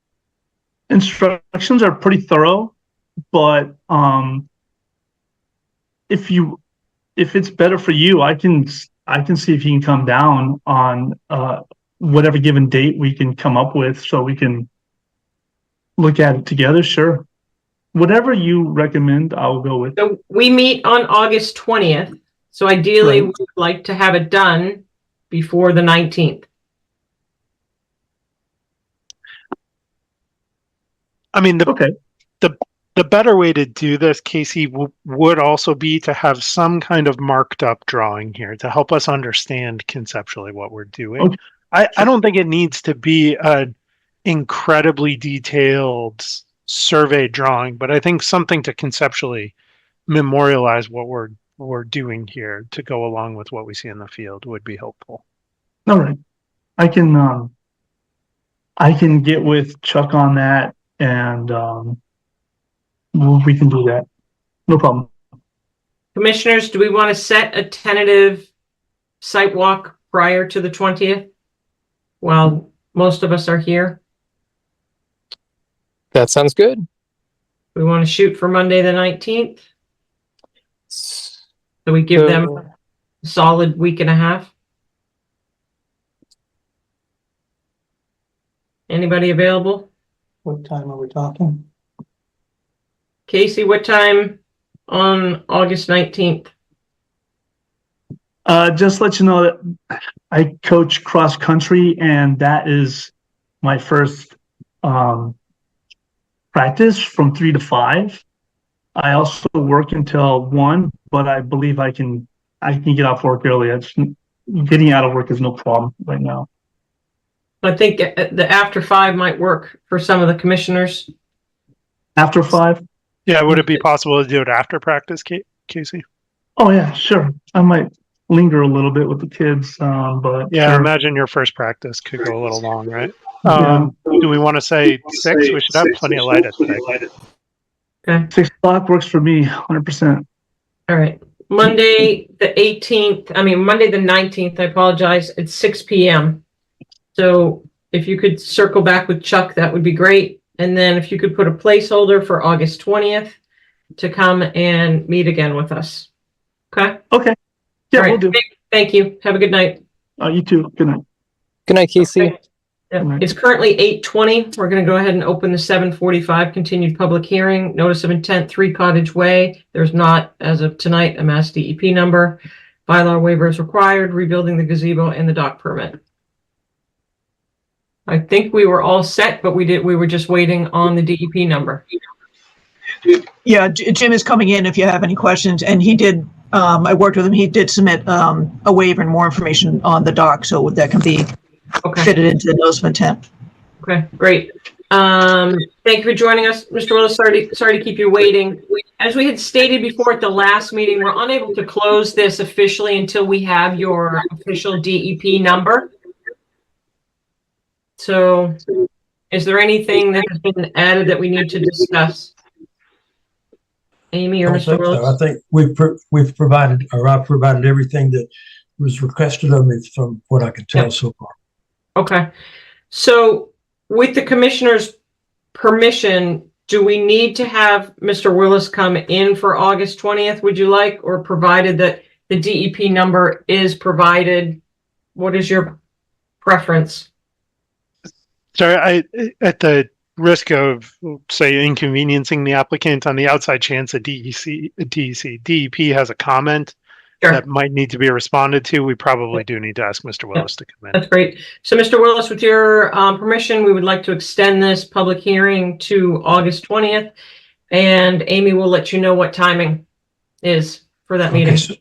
instructions are pretty thorough, but if it's better for you, I can see if he can come down on whatever given date we can come up with, so we can look at it together. Sure, whatever you recommend, I'll go with. So we meet on August 20th. So ideally, Right. we'd like to have it done before the 19th. I mean, Okay. the better way to do this, Casey, would also be to have some kind of marked up drawing here to help us understand conceptually what we're doing. Okay. I don't think it needs to be an incredibly detailed survey drawing, but I think something to conceptually memorialize what we're doing here to go along with what we see in the field would be helpful. All right. I can get with Chuck on that, and we can do that. No problem. Commissioners, do we want to set a tentative site walk prior to the 20th? While most of us are here, That sounds good. we want to shoot for Monday, the 19th. So we give them So- a solid week and a half. Anybody available? What time are we talking? Casey, what time on August 19th? Just let you know that I coach cross country, and that is my first practice from 3 to 5. I also work until 1, but I believe I can get off work early. Getting out of work is no problem right now. I think the after 5 might work for some of the commissioners. After 5? Yeah, would it be possible to do it after practice, Casey? Oh yeah, sure. I might linger a little bit with the kids, but Yeah, I sure. imagine your first practice could go a little long, right? Yeah. Do we want to say 6? We should have plenty of light at 6. Okay, 6 o'clock works for me, 100%. all right. Monday, the 19th, I apologize, it's 6 p.m. So if you could circle back with Chuck, that would be great. And then if you could put a placeholder for August 20th to come and meet again with us. Okay? Okay. Yeah, All right. we'll do. Thank you. Have a good night. You too. Good night. Good night, Casey. Okay. Yeah. It's currently 8:20. We're going to go ahead and open the 7:45 continued public hearing. Notice of intent, 3 Cottage Way. There's not, as of tonight, a Mass DEP number. Bylaw waiver is required, rebuilding the gazebo and the dock permit. I think we were all set, but we were just waiting on the DEP number. Yeah, Jim is coming in if you have any questions, and he did, I worked with him, he did submit a waiver and more information on the dock, so that can be Okay, fitted into the notice of intent. okay, great. Thank you for joining us, Mr. Willis. Sorry to keep you waiting. As we had stated before at the last meeting, we're unable to close this officially until we have your official DEP number. So is there anything that has been added that we need to discuss? Amy or Mr. Willis? I think we've provided, or I've provided everything that was requested of me from what I can tell so far. Okay. So with the commissioner's permission, do we need to have Mr. Willis come in for August 20th, would you like, or provided that the DEP number is provided? What is your preference? Sorry, at the risk of, say, inconveniencing the applicant, on the outside chance that DEP has a comment Sure. that might need to be responded to, we probably do need to ask Mr. Willis to come in. That's great. So Mr. Willis, with your permission, we would like to extend this public hearing to August 20th. And Amy will let you know what timing is for that meeting. Okay,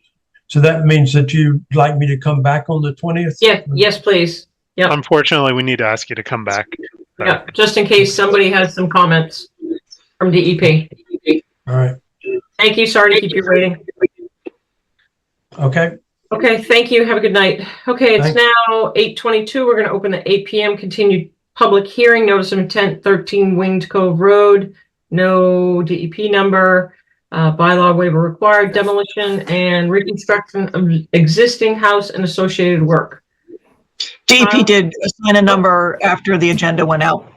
so that means that you'd like me to come back on the 20th? Yeah, yes, please. Yep. Unfortunately, we need to ask you to come back. Yeah, just in case somebody has some comments from DEP. All right. Thank you. Sorry to keep you waiting. Okay. Okay, thank you. Have a good night. Okay, it's Thanks. now 8:22. We're going to open the 8 p.m. continued public hearing. Notice of intent, 13 Winged Cove Road. No DEP number. Bylaw waiver required. Demolition and reconstruction of existing house and associated work. DEP did assign a number after the agenda went out.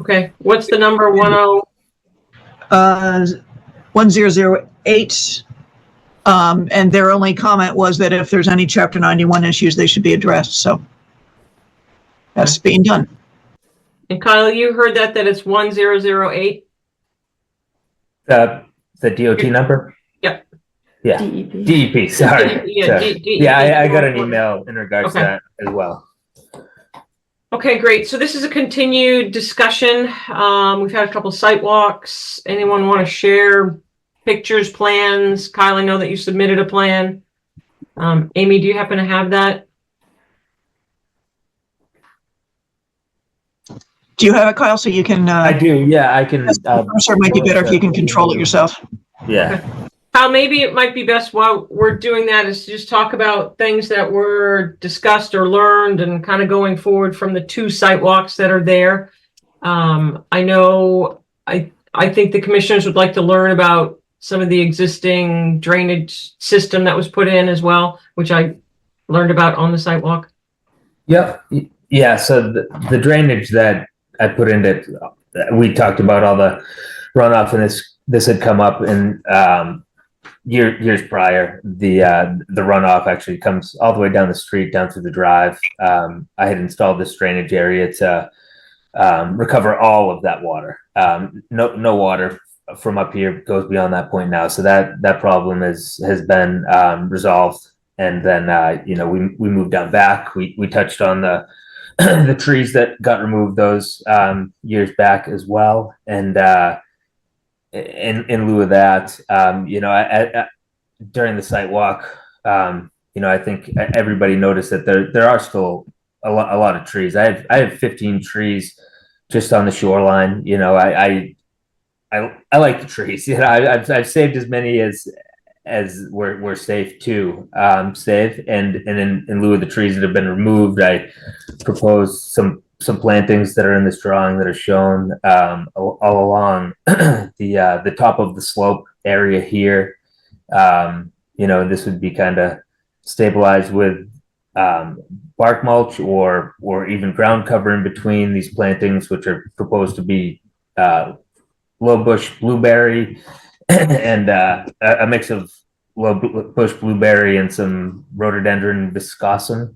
Okay, what's the number? 1008. And their only comment was that if there's any Chapter 91 issues, they should be addressed. So that's being done. And Kyle, you heard that it's 1008? The DOT number? Yep. Yeah. DEP, sorry. Yeah, Sorry. DEP. Yeah, I got an email in regards to Okay. that as well. Okay, great. So this is a continued discussion. We've had a couple site walks. Anyone want to share pictures, plans? Kyle, I know that you submitted a plan. Amy, do you happen to have that? Do you have it, Kyle? So you can, I do, yeah, I can. it might be better if you can control it yourself. Yeah. Kyle, maybe it might be best while we're doing that is to just talk about things that were discussed or learned and kind of going forward from the 2 site walks that are there. I know, I think the commissioners would like to learn about some of the existing drainage system that was put in as well, which I learned about on the site walk. Yep. Yeah, so the drainage that I put in it, we talked about all the runoff, and this had come up in years prior. The runoff actually comes all the way down the street, down through the drive. I had installed this drainage area to recover all of that water. No water from up here goes beyond that point now. So that problem has been resolved. And then we moved down back. We touched on the the trees that got removed those years back as well. And in lieu of that, during the site walk, I think everybody noticed that there are still a lot of trees. I have 15 trees just on the shoreline. I like the trees. I've saved as many as we're safe to save, and in lieu of the trees that have been removed, I proposed some plantings that are in this drawing that are shown all along the top of the slope area here. This would be kind of stabilized with bark mulch or even ground cover in between these plantings, which are proposed to be low bush blueberry and a mix of low bush blueberry and some rhododendron viscosum,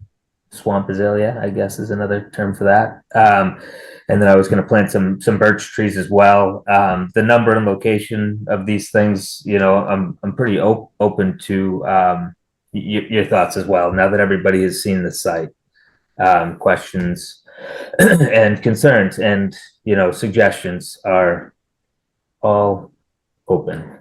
swamp azalea, I guess is another term for that. And then I was going to plant some birch trees as well. The number and location of these things, I'm pretty open to your thoughts as well. Now that everybody has seen the site, questions and concerns and suggestions are all open.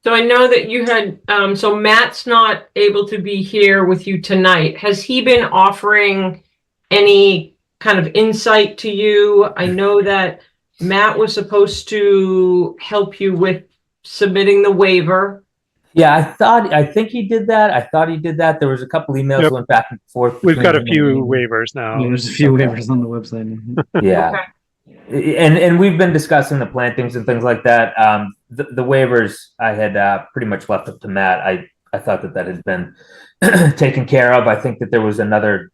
So I know that you had, so Matt's not able to be here with you tonight. Has he been offering any kind of insight to you? I know that Matt was supposed to help you with submitting the waiver. Yeah, I think he did that. I thought he did that. There was a couple emails Yep. went back and forth. We've got a between him few and- waivers now. Yeah, there's a few Okay. waivers on the website. Yeah. And we've been discussing the plantings and things like that. The waivers I had pretty much left up to Matt. I thought that had been taken care of. I think that there was another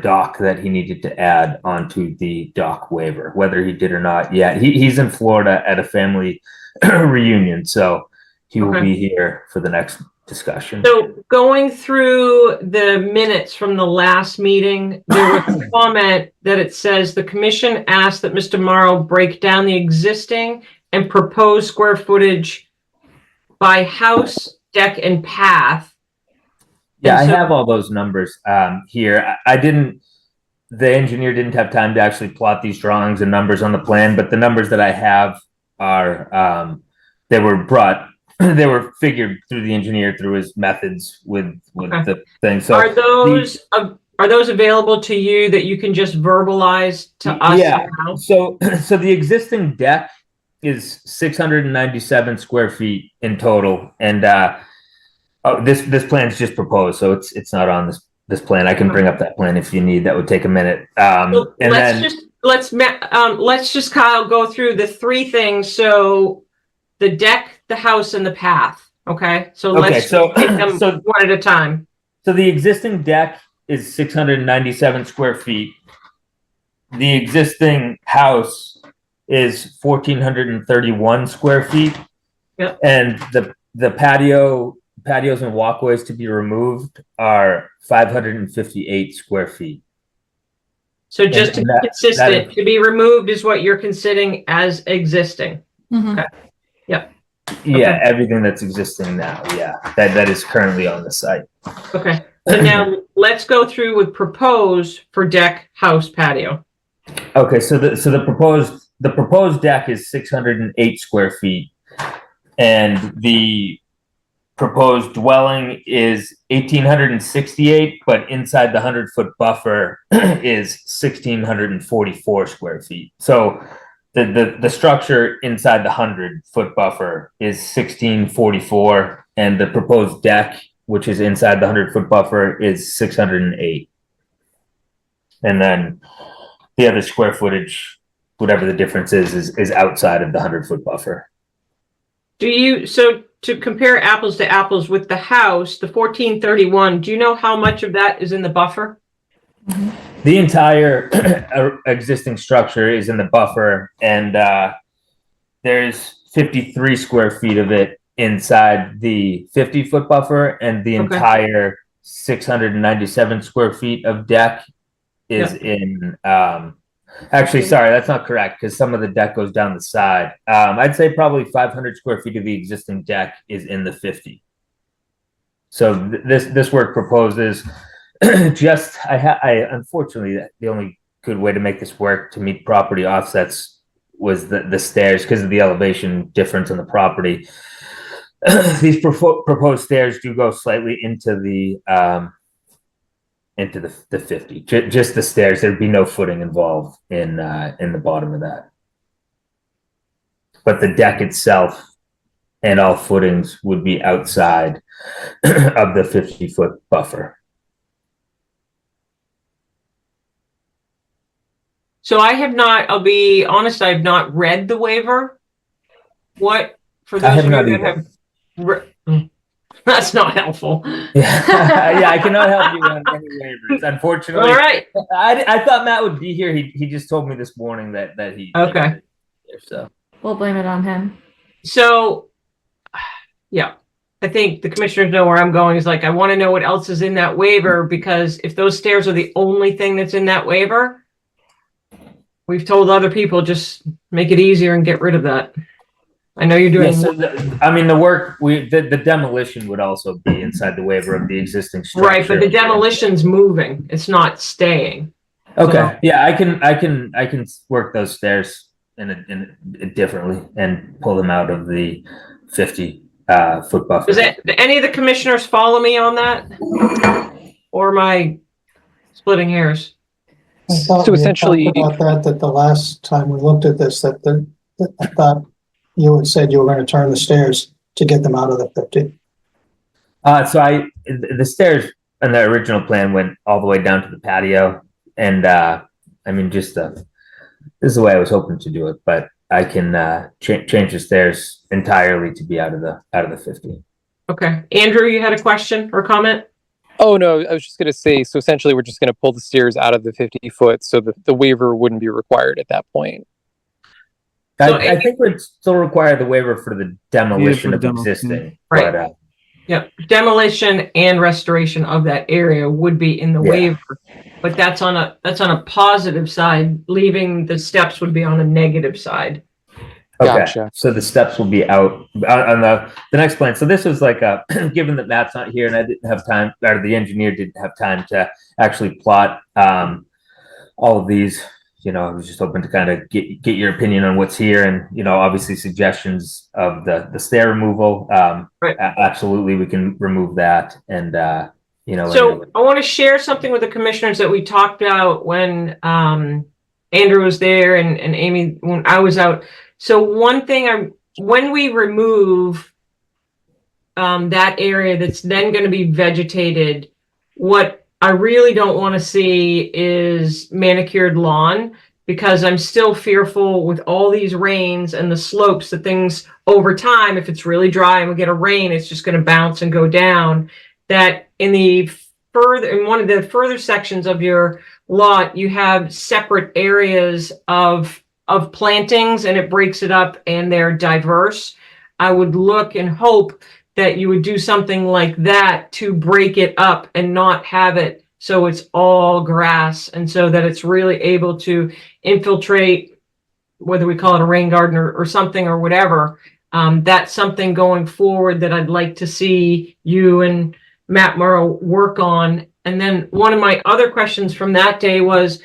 dock that he needed to add onto the dock waiver, whether he did or not. Yeah, he's in Florida at a family reunion, so he will Okay. be here for the next discussion. So going through the minutes from the last meeting, there was a comment that it says the commission asked that Mr. Morrow break down the existing and proposed square footage by house, deck, and path. Yeah, I And so- have all those numbers here. The engineer didn't have time to actually plot these drawings and numbers on the plan, but the numbers that I have are they were figured through the engineer through his methods with Okay. the thing. So Are those available to you that you can just verbalize to us Yeah. now? So the existing deck is 697 square feet in total, and this plan is just proposed, so it's not on this plan. I can bring up that plan if you need. That would take a minute. So And then let's just Kyle go through the three things. So the deck, the house, and the path. Okay. So let's so take them so one at a time. So the existing deck is 697 square feet. The existing house is 1,431 square feet. Yep. And the patios and walkways to be removed are 558 square feet. So just to And be that consistent, is- to be removed is what you're considering as existing. Yeah, everything that's existing now. Yeah, that is currently on the site. Okay. So now let's go through with proposed for deck, house, patio. Okay, so the proposed deck is 608 square feet, and the proposed dwelling is 1,868, but inside the 100-foot buffer is 1,644 square feet. So the structure inside the 100-foot buffer is 1,644, and the proposed deck, which is inside the 100-foot buffer, is 608. And then the other square footage, whatever the difference is outside of the 100-foot buffer. So to compare apples to apples with the house, the 1431, do you know how much of that is in the buffer? The entire existing structure is in the buffer, and there's 53 square feet of it inside the 50-foot buffer, and the Okay. entire 697 square feet of deck is in actually, sorry, that's not correct, because some of the deck goes down the side. I'd say probably 500 square feet of the existing deck is in the 50. So this work proposes just I unfortunately, the only good way to make this work to meet property offsets was the stairs, because of the elevation difference in the property. These proposed stairs do go slightly into the 50, just the stairs. There'd be no footing involved in the bottom of that, but the deck itself and all footings would be outside of the 50-foot buffer. So I'll be honest, I have not read the waiver. What, for I those have of not you that have, that's not helpful. Yeah, I cannot help you on any waivers, unfortunately. All right. I thought Matt would be here. He just told me this morning that he. Okay. So We'll blame it on him. So, yeah, I think the commissioners know where I'm going. Is like, I want to know what else is in that waiver, because if those stairs are the only thing that's in that waiver, we've told other people, just make it easier and get rid of that. I know you're doing. yeah, so the demolition would also be inside the waiver of the existing structure. Right, but the demolition's moving. It's not staying. Okay, yeah, I can work those stairs in differently and pull them out of the 50-foot buffer. Does any of the commissioners follow me on that? Or am I splitting hairs? I thought So we had essentially- talked about that the last time we looked at this, that I thought you had said you were going to turn the stairs to get them out of the 50. So the stairs in the original plan went all the way down to the patio, and I mean, this is the way I was hoping to do it, but I can change the stairs entirely to be out of the 50. Okay. Andrew, you had a question or comment? Oh, no, I was just going to say, so essentially we're just going to pull the stairs out of the 50 foot so that the waiver wouldn't be required at that point. So I think we'd still require the waiver for the demolition the of demo, existing, Right. but Yep. Demolition and restoration of that area would be in the Yeah. waiver, but that's on a positive side. Leaving the steps would be on a negative side. okay. Gotcha. So the steps will be out on the next plan. So this was like given that Matt's not here and I didn't have time, or the engineer didn't have time to actually plot all of these. You know, I was just hoping to kind of get your opinion on what's here, and you know, obviously suggestions of the stair removal. Right. Absolutely, we can remove that, and you know. So I want to share something with the commissioners that we talked about when Andrew was there and Amy when I was out. So one thing when we remove that area that's then going to be vegetated, what I really don't want to see is manicured lawn, because I'm still fearful with all these rains and the slopes that things over time, if it's really dry and we get a rain, it's just going to bounce and go down. That in one of the further sections of your lot, you have separate areas of plantings and it breaks it up and they're diverse. I would look and hope that you would do something like that to break it up and not have it so it's all grass, and so that it's really able to infiltrate, whether we call it a rain garden or something or whatever. That's something going forward that I'd like to see you and Matt Morrow work on. And then one of my other questions from that day was,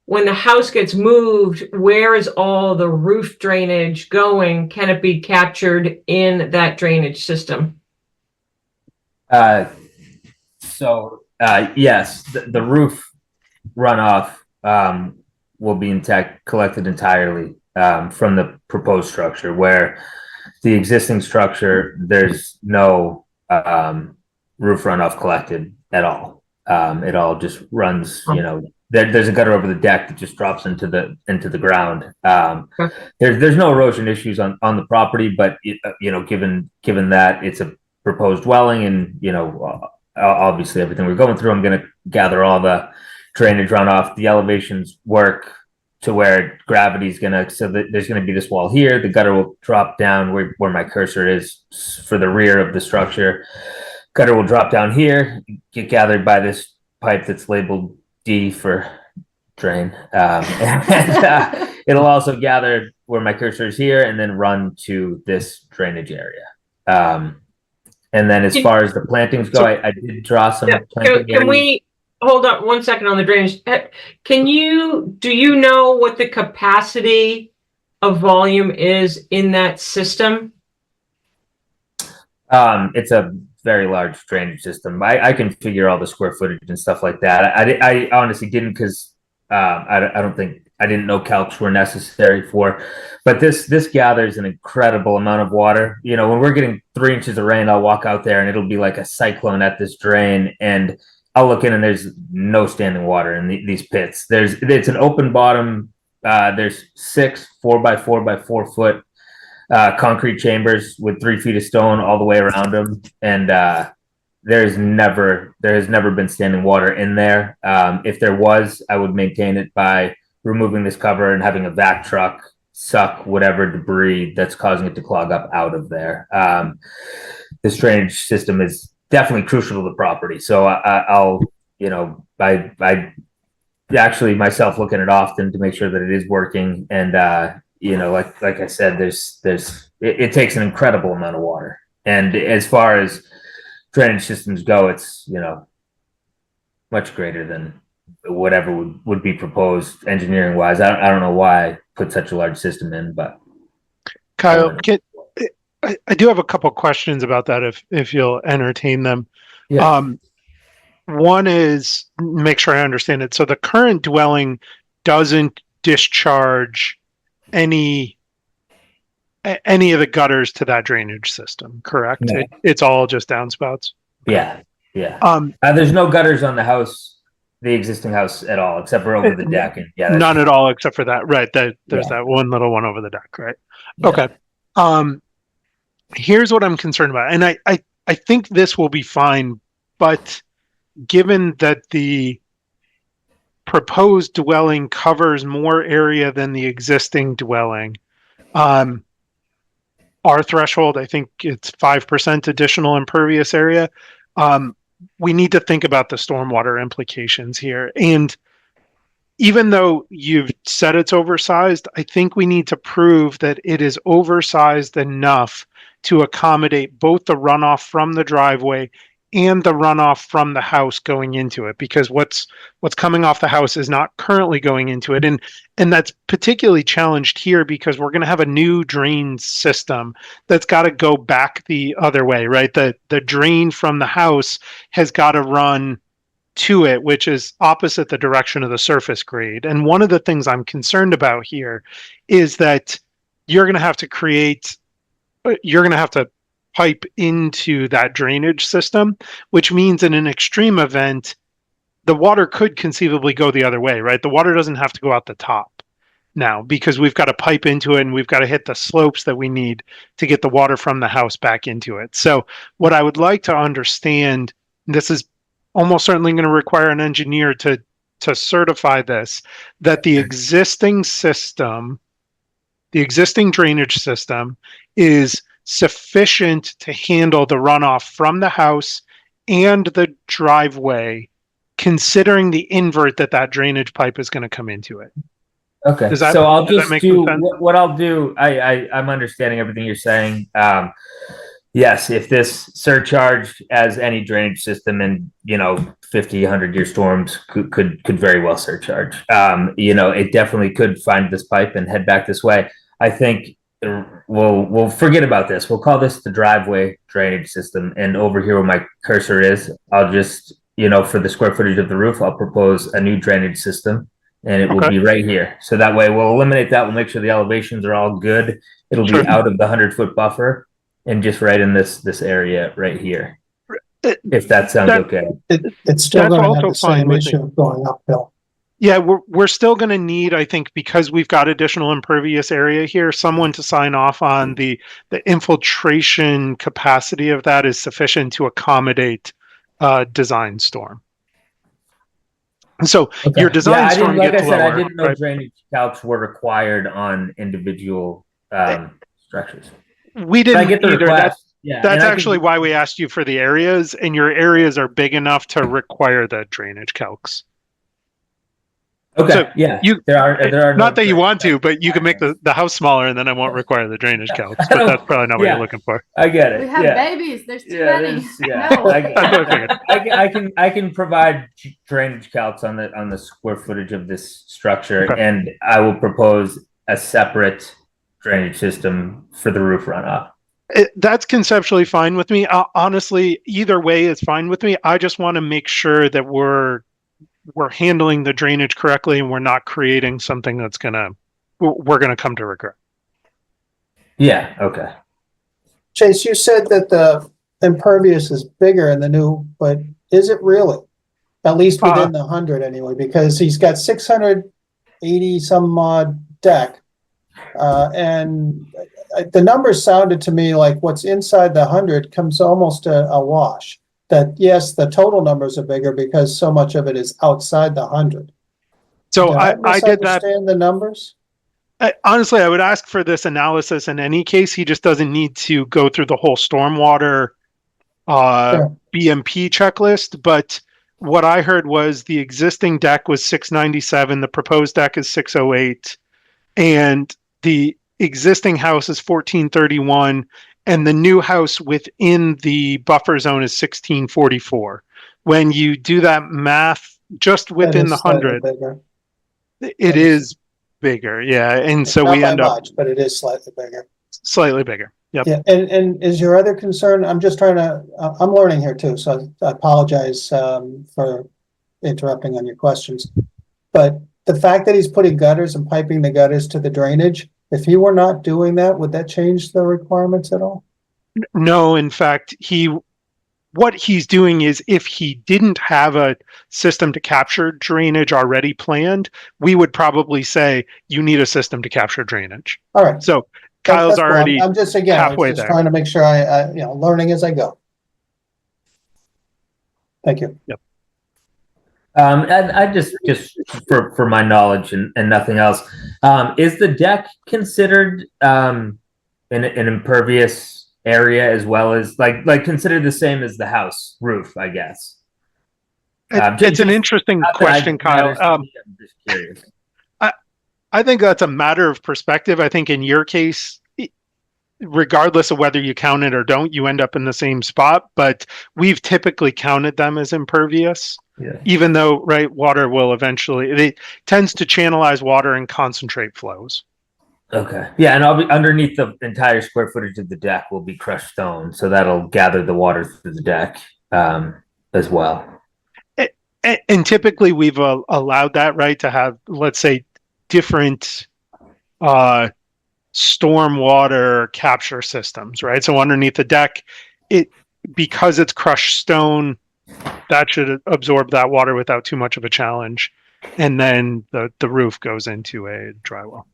when the house gets moved, where is all the roof drainage going? Can it be captured in that drainage system? Yes, the roof runoff will be collected entirely from the proposed structure, where the existing structure, there's no roof runoff collected at all. It all just runs, you know, there's a gutter over the deck that just drops into the ground. There's no erosion issues on the property, but you know, given that it's a proposed dwelling, and you know, obviously everything we're going through, I'm going to gather all the drainage runoff. The elevations work to where gravity's going to, so that there's going to be this wall here. The gutter will drop down where my cursor is for the rear of the structure. Gutter will drop down here, get gathered by this pipe that's labeled D for drain. And it'll also gather where my cursor is here and then run to this drainage area. And then as far as the plantings go, I did draw some planting Can we hold up 1 second on the drainage? Do you know what the capacity of volume is in that system? It's a very large drainage system. I can figure all the square footage and stuff like that. I honestly didn't, because I didn't know calcs were necessary for, but this gathers an incredible amount of water. You know, when we're getting 3 inches of rain, I'll walk out there and it'll be like a cyclone at this drain, and I'll look in and there's no standing water in these pits. It's an open bottom. There's 6 4x4 foot concrete chambers with 3 feet of stone all the way around them, and there has never been standing water in there. If there was, I would maintain it by removing this cover and having a vac truck suck whatever debris that's causing it to clog up out of there. This drainage system is definitely crucial to the property. So I'll, you know, I actually myself look at it often to make sure that it is working. And, you know, like I said, it takes an incredible amount of water. And as far as drainage systems go, it's, you know, much greater than whatever would be proposed engineering wise. I don't know why I put such a large system in, but Kyle, I do have a couple questions about that if you'll entertain them. Yeah. One is, make sure I understand it. So the current dwelling doesn't discharge any of the gutters to that drainage system, correct? No. It's all just downspouts. Yeah, yeah. There's no gutters on the existing house at all, except for over the deck. And yeah, None at all except for that. Right. There's that one little one over the deck, right? Yeah. Okay. Here's what I'm concerned about. And I think this will be fine, but given that the proposed dwelling covers more area than the existing dwelling, our threshold, I think it's 5% additional impervious area. We need to think about the stormwater implications here. And even though you've said it's oversized, I think we need to prove that it is oversized enough to accommodate both the runoff from the driveway and the runoff from the house going into it, because what's coming off the house is not currently going into it. And that's particularly challenged here because we're going to have a new drain system that's got to go back the other way, right? The drain from the house has got to run to it, which is opposite the direction of the surface grade. And one of the things I'm concerned about here is that you're going to have to pipe into that drainage system, which means in an extreme event, the water could conceivably go the other way, right? The water doesn't have to go out the top now because we've got to pipe into it and we've got to hit the slopes that we need to get the water from the house back into it. So what I would like to understand, this is almost certainly going to require an engineer to certify this, that the existing system, the existing drainage system is sufficient to handle the runoff from the house and the driveway, considering the invert that drainage pipe is going to come into it. Okay, so I'll just do what I'll do. I'm understanding everything you're saying. Yes, if this surcharged as any drainage system and 50, 100-year storms could very well surcharge. It definitely could find this pipe and head back this way. I think we'll forget about this. We'll call this the driveway drainage system. And over here where my cursor is, I'll just, for the square footage of the roof, I'll propose a new drainage system and it will be right here. So that way we'll eliminate that. We'll make sure the elevations are all good. It'll be out of the 100-foot buffer and just right in this area right here. If that sounds okay. It's still going to have the same issue of going uphill. Yeah, we're still going to need, I think, because we've got additional impervious area here, someone to sign off on the infiltration capacity of that is sufficient to accommodate design storm. So your design storm gets lower. I didn't know drainage calcs were required on individual structures. We didn't either. That's actually why we asked you for the areas, and your areas are big enough to require the drainage calcs. Okay. So there are not that you want to, but you can make the house smaller, and then I won't require the drainage calcs. But that's probably not what you're looking for. I get it. We have babies. There's too many. No. I can provide drainage calcs on the square footage of this structure, and I will propose a separate drainage system for the roof runoff. That's conceptually fine with me. Honestly, either way is fine with me. I just want to make sure that we're handling the drainage correctly and we're not creating something that's we're gonna come to regret. Yeah. Okay. Chase, you said that the impervious is bigger in the new, but is it really? At least within the 100 anyway, because he's got 680 some odd deck. And the numbers sounded to me like what's inside the 100 comes almost a wash. That yes, the total numbers are bigger because so much of it is outside the 100. So I did that. Understand the numbers? Honestly, I would ask for this analysis in any case. He just doesn't need to go through the whole stormwater BMP checklist. But what I heard was the existing deck was 697. The proposed deck is 608. And the existing house is 1431. And the new house within the buffer zone is 1644. When you do that math just within the 100, it is bigger. Yeah. And so we end up, but it is slightly bigger. Slightly bigger. Yep. Yeah, and is your other concern, I'm just trying to, I'm learning here too, so I apologize for interrupting on your questions. But the fact that he's putting gutters and piping the gutters to the drainage, if he were not doing that, would that change the requirements at all? No, in fact, what he's doing is if he didn't have a system to capture drainage already planned, we would probably say you need a system to capture drainage. All right. So That- Kyle's that's cool. already I'm just, again, I'm halfway just there. trying to make sure I, learning as I go. Thank you. Yep. And I just for my knowledge and nothing else, is the deck considered an impervious area as well as like considered the same as the house roof, I guess? It's an interesting question, Kyle. I'm just curious. I think that's a matter of perspective. I think in your case, regardless of whether you count it or don't, you end up in the same spot. But we've typically counted them as impervious, even though, right, water will eventually, it tends to channelize water and concentrate flows. Okay. Yeah, and I'll be underneath the entire square footage of the deck will be crushed stone, so that'll gather the water through the deck as well. And typically we've allowed that, right, to have, let's say, different stormwater capture systems, right? So underneath the deck, because it's crushed stone, that should absorb that water without too much of a challenge. And then the roof goes into a dry well.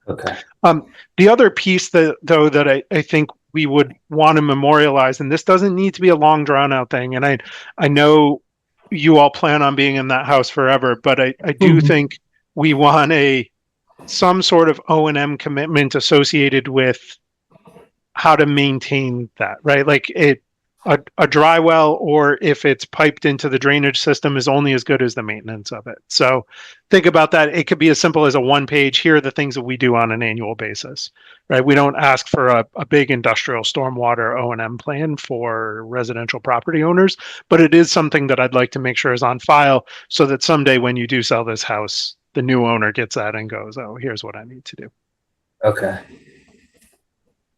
Okay. The other piece that I think we would want to memorialize, and this doesn't need to be a long drawn out thing, and I know you all plan on being in that house forever, but I do think we want some sort of O&M commitment associated with how to maintain that, right? Like a dry well, or if it's piped into the drainage system, is only as good as the maintenance of it. So think about that. It could be as simple as a one-page, here are the things that we do on an annual basis, right? We don't ask for a big industrial stormwater O&M plan for residential property owners, but it is something that I'd like to make sure is on file so that someday when you do sell this house, the new owner gets that and goes, oh, here's what I need to do. Okay.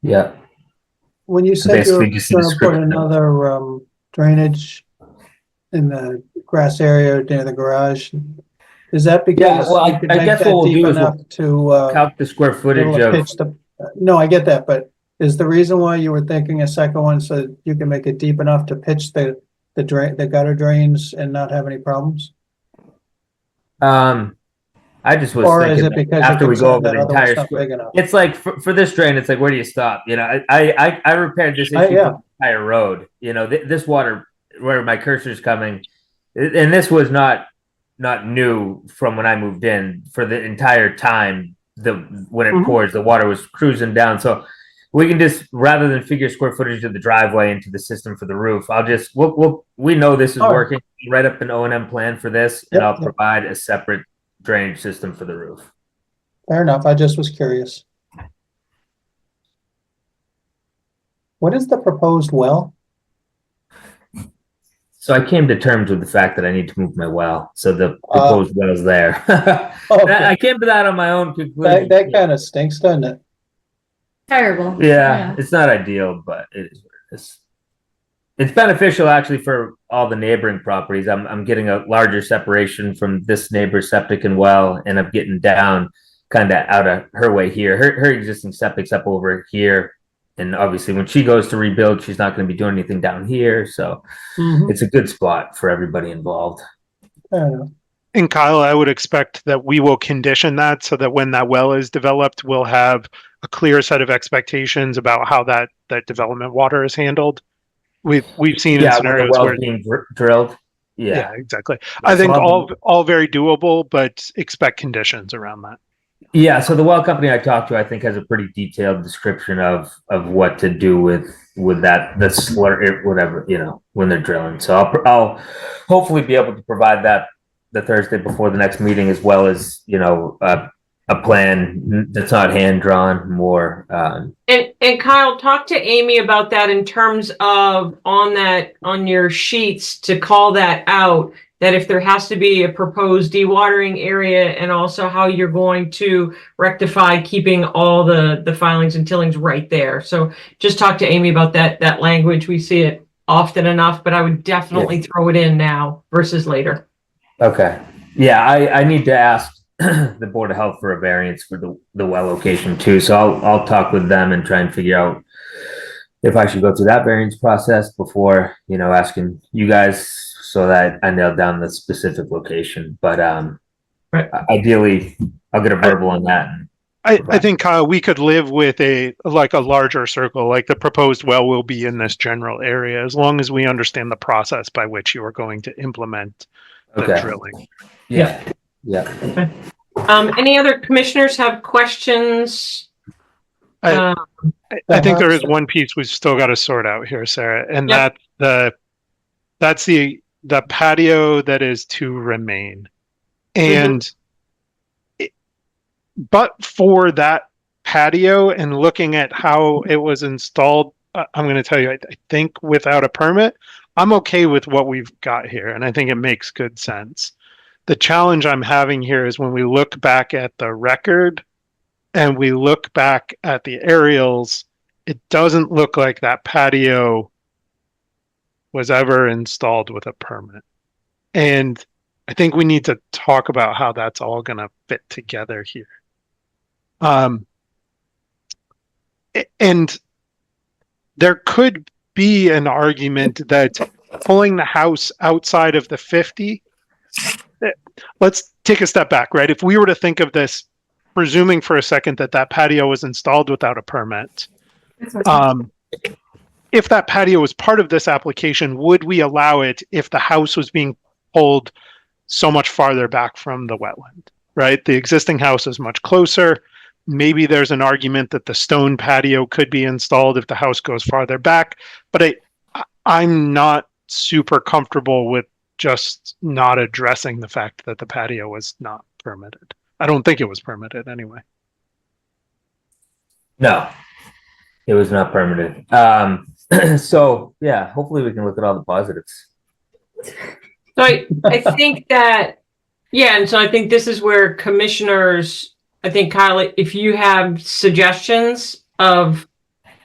Yeah. When you said you were Basically just a going to put description. another drainage in the grass area near the garage, is that because Yeah, well, you could I make guess that what we'll deep do is enough to count the square be able footage to of. pitch the? No, I get that, but is the reason why you were thinking a second one so that you can make it deep enough to pitch the gutter drains and not have any problems? I just was Or is thinking it that because after you're we go concerned over that the other one's entire not square, big enough? it's like for this drain, it's like, where do you stop? You know, I repaired this issue yeah. for the entire road. You know, this water where my cursor's coming, and this was not new from when I moved in. For the entire time, when it pours, the water was cruising down. So we can just, rather than figure square footage of the driveway into the system for the roof, we know this is working. Write up an O&M plan for this, and I'll provide a separate drainage system for the roof. Fair enough. I just was curious. What is the proposed well? So I came to terms with the fact that I need to move my well. So the proposed well is there. Okay. I came to that on my own conclusion. That kind of stinks, doesn't it? Terrible. Yeah, it's not ideal, but it is what it is. It's beneficial actually for all the neighboring properties. I'm getting a larger separation from this neighbor's septic and well, and I'm getting down kind of out of her way here. Her existing septic's up over here. And obviously when she goes to rebuild, she's not going to be doing anything down here. So it's a good spot for everybody involved. Fair enough. And Kyle, I would expect that we will condition that so that when that well is developed, we'll have a clear set of expectations about how that development water is handled. We've seen in scenarios the well where being drilled. Yeah, exactly. I think all very doable, but expect conditions around that. Yeah, so the well company I talked to, I think, has a pretty detailed description of what to do with that, the slur, whatever, you know, when they're drilling. So I'll hopefully be able to provide that the Thursday before the next meeting, as well as, you know, a plan that's not hand drawn, more. And Kyle, talk to Amy about that in terms of on your sheets to call that out, that if there has to be a proposed dewatering area, and also how you're going to rectify keeping all the filings and tillings right there. So just talk to Amy about that language. We see it often enough, but I would definitely throw it in now versus later. Okay. Yeah, I need to ask the Board of Health for a variance for the well location too. So I'll talk with them and try and figure out if I should go through that variance process before, asking you guys, so that I nail down the specific location. But ideally, I'll get a verbal on that. I think, Kyle, we could live with a larger circle, like the proposed well will be in this general area, as long as we understand the process by which you are going to implement the drilling. Yeah. Okay. Any other commissioners have questions? I think there is one piece we've still got to sort out here, Sarah, and that's the patio that is to remain. And but for that patio and looking at how it was installed, I'm going to tell you, I think without a permit, I'm okay with what we've got here, and I think it makes good sense. The challenge I'm having here is when we look back at the record and we look back at the aerials, it doesn't look like that patio was ever installed with a permit. And I think we need to talk about how that's all going to fit together here. And there could be an argument that pulling the house outside of the 50, let's take a step back, right? If we were to think of this, presuming for a second that patio was installed without a permit, if that patio was part of this application, would we allow it if the house was being pulled so much farther back from the wetland, right? The existing house is much closer. Maybe there's an argument that the stone patio could be installed if the house goes farther back, but I'm not super comfortable with just not addressing the fact that the patio was not permitted. I don't think it was permitted anyway. No, it was not permitted. So yeah, hopefully we can look at all the positives. So I think that, and so I think this is where commissioners, I think, Kyle, if you have suggestions of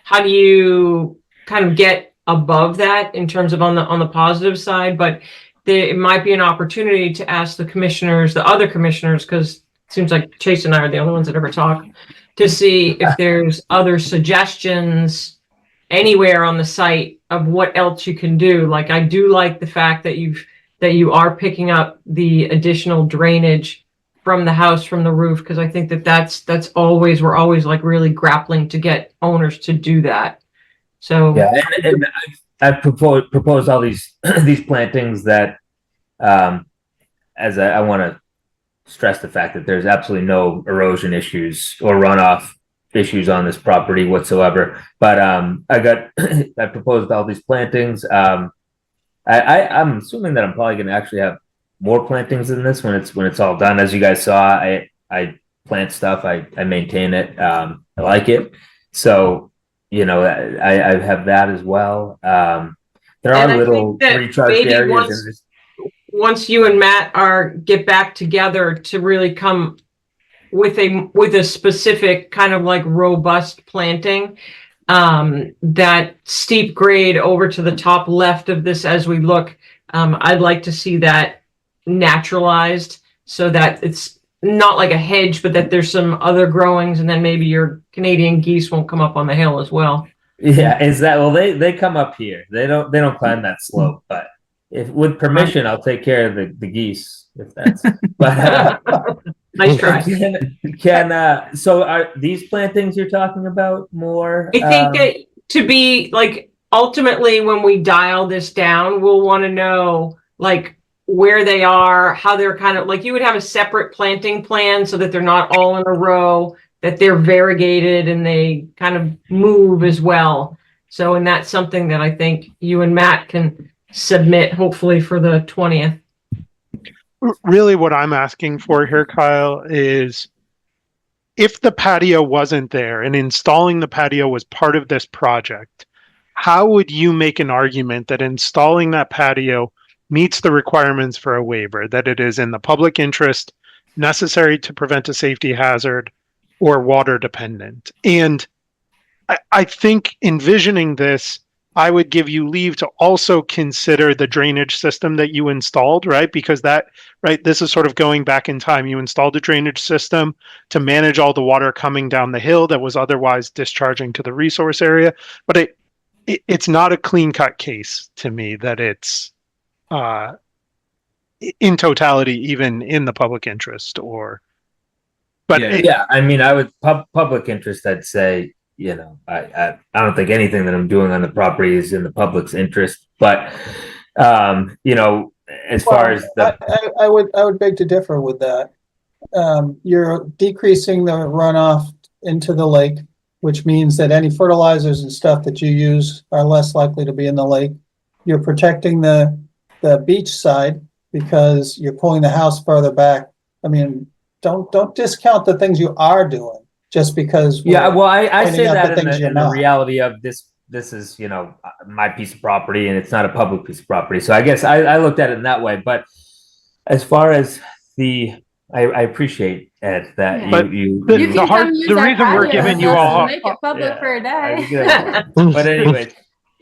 how do you kind of get above that in terms of on the positive side, but it might be an opportunity to ask the other commissioners, because it seems like Chase and I are the only ones that ever talk, to see if there's other suggestions anywhere on the site of what else you can do. Like, I do like the fact that you are picking up the additional drainage from the house, from the roof, because I think that's always, we're always like really grappling to get owners to do that. So yeah, and I've proposed all these plantings that, as I want to stress the fact that there's absolutely no erosion issues or runoff issues on this property whatsoever. But I proposed all these plantings. I'm assuming that I'm probably going to actually have more plantings than this when it's all done. As you guys saw, I plant stuff, I maintain it, I like it. So I have that as well. There are little recharge areas. Once you and Matt get back together to really come with a specific kind of like robust planting, that steep grade over to the top left of this as we look, I'd like to see that naturalized so that it's not like a hedge, but that there's some other growings, and then maybe your Canadian geese won't come up on the hill as well. Yeah, they come up here. They don't climb that slope, but if with permission, I'll take care of the geese if that's. But nice try. So are these plantings you're talking about more? I think to be like, ultimately when we dial this down, we'll want to know like where they are, how they're kind of like, you would have a separate planting plan so that they're not all in a row, that they're variegated and they kind of move as well. So, and that's something that I think you and Matt can submit hopefully for the 20th. Really what I'm asking for here, Kyle, is if the patio wasn't there and installing the patio was part of this project, how would you make an argument that installing that patio meets the requirements for a waiver, that it is in the public interest, necessary to prevent a safety hazard, or water dependent. And I think envisioning this, I would give you leave to also consider the drainage system that you installed, right? Because this is sort of going back in time. You installed a drainage system to manage all the water coming down the hill that was otherwise discharging to the resource area. But it's not a clean-cut case to me that it's in totality, even in the public interest, but I mean, I would public interest. I'd say, I don't think anything that I'm doing on the property is in the public's interest. But as far as I would beg to differ with that. You're decreasing the runoff into the lake, which means that any fertilizers and stuff that you use are less likely to be in the lake. You're protecting the beach side because you're pulling the house further back. I mean, don't discount the things you are doing just because. I say that in the reality of this is, my piece of property and it's not a public piece of property. So I guess I looked at it in that way. But as far as I appreciate, Ed, that the reason we're giving you all make it public for a day. But anyway,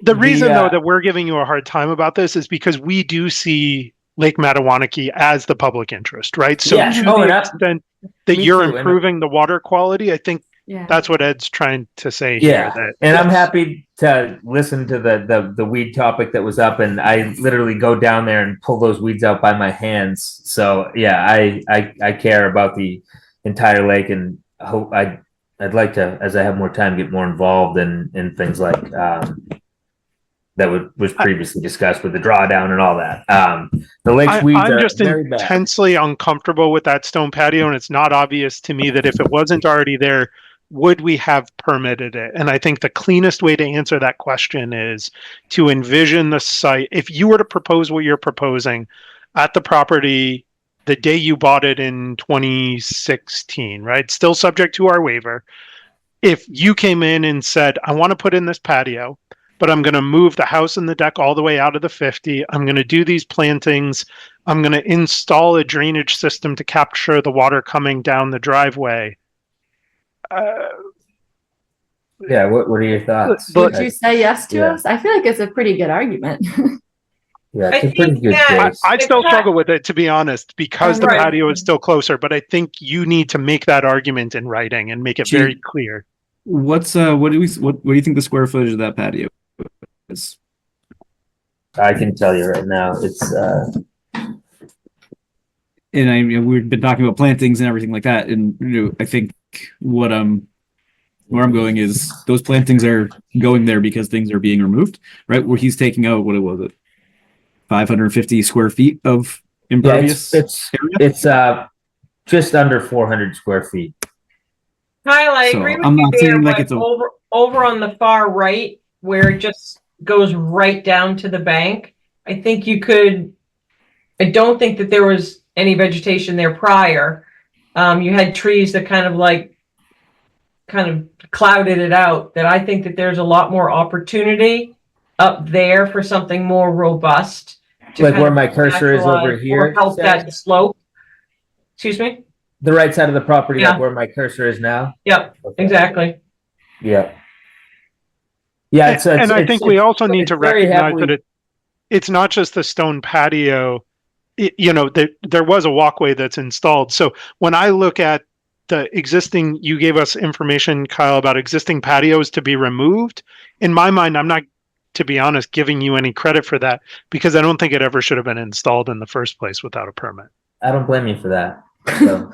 the reason though that we're giving you a hard time about this is because we do see Lake Mattawanakie as the public interest, right? So to the extent that you're improving the water quality, I think that's what Ed's trying to say here. I'm happy to listen to the weed topic that was up, and I literally go down there and pull those weeds out by my hands. So I care about the entire lake, and I'd like to, as I have more time, get more involved in things like that was previously discussed with the drawdown and all that. The lake's weeds I'm are just very bad. intensely uncomfortable with that stone patio, and it's not obvious to me that if it wasn't already there, would we have permitted it? And I think the cleanest way to answer that question is to envision the site. If you were to propose what you're proposing at the property the day you bought it in 2016, right? Still subject to our waiver. If you came in and said, I want to put in this patio, but I'm going to move the house and the deck all the way out of the 50. I'm going to do these plantings. I'm going to install a drainage system to capture the water coming down the driveway. What are your thoughts? Would you say yes to us? I feel like it's a pretty good argument. It's a pretty good case. I'd still struggle with it, to be honest, because the patio is still closer, but I think you need to make that argument in writing and make it very clear. What do you think the square footage of that patio is? I can tell you right now, it's and we've been talking about plantings and everything like that, and I think where I'm going is those plantings are going there because things are being removed, right? Where he's taking out, what was it, 550 square feet of impervious. It's just under 400 square feet. Kyle, I agree with you there, but over on the far right, where it just goes right down to the bank, I think you could. I don't think that there was any vegetation there prior. You had trees that kind of clouded it out. That I think that there's a lot more opportunity up there for something more robust. Like where my cursor is over here. Help that slope. Excuse me? The right side of the property, like where my cursor is now? Yep, exactly. Yeah. And I think we also need to recognize that it's not just the stone patio. There was a walkway that's installed. So when I look at the existing, you gave us information, Kyle, about existing patios to be removed. In my mind, I'm not, to be honest, giving you any credit for that because I don't think it ever should have been installed in the first place without a permit. I don't blame you for that. So.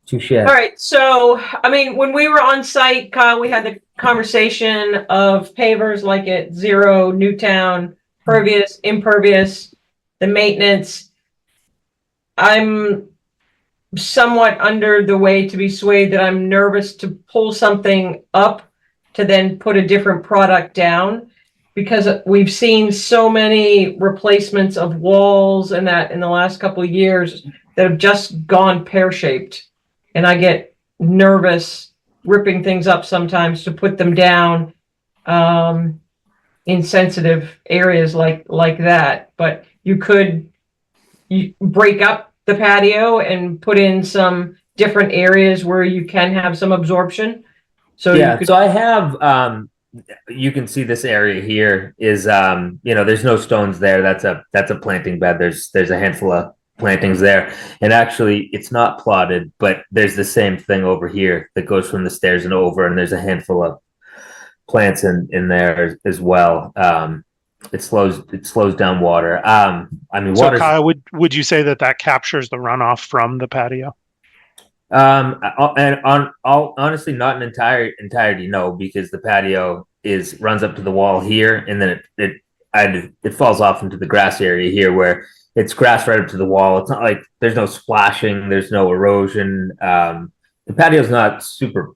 Touche. All right. So, I mean, when we were on site, Kyle, we had the conversation of pavers like at Zero, Newtown, pervious, impervious, the maintenance. I'm somewhat under the way to be swayed that I'm nervous to pull something up to then put a different product down because we've seen so many replacements of walls and that in the last couple of years that have just gone pear-shaped. And I get nervous ripping things up sometimes to put them down. insensitive areas like that, but you break up the patio and put in some different areas where you can have some absorption. So yeah, you could, so I have you can see this area here is there's no stones there. That's a planting bed. There's a handful of plantings there, and actually it's not plotted, but there's the same thing over here that goes from the stairs and over, and there's a handful of plants in there as well. It slows down water. I mean, So water. Kyle, would you say that captures the runoff from the patio? Honestly, not in entirety, no, because the patio runs up to the wall here, and then it falls off into the grass area here, where it's grass right up to the wall. It's not like there's no splashing, there's no erosion. The patio's not super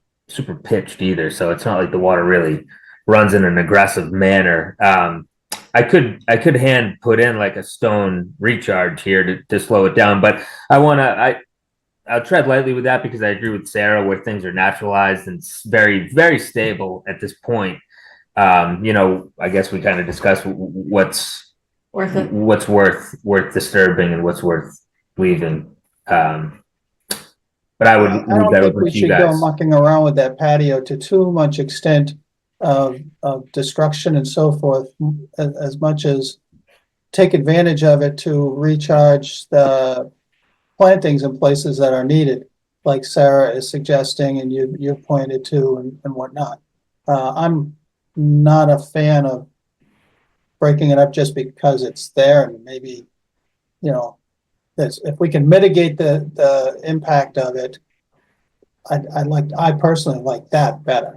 pitched either, so it's not like the water really runs in an aggressive manner. I could hand put in like a stone recharge here to slow it down, but I'll tread lightly with that because I agree with Sarah where things are naturalized and very, very stable at this point. I guess we kind of discussed what's Worth it. what's worth disturbing and what's worth leaving. But I would I leave don't that think open we to you should go guys. mucking around with that patio to too much extent of destruction and so forth, as much as take advantage of it to recharge the plantings in places that are needed, like Sarah is suggesting and you've pointed to and whatnot. I'm not a fan of breaking it up just because it's there, and maybe, if we can mitigate the impact of it, I personally like that better.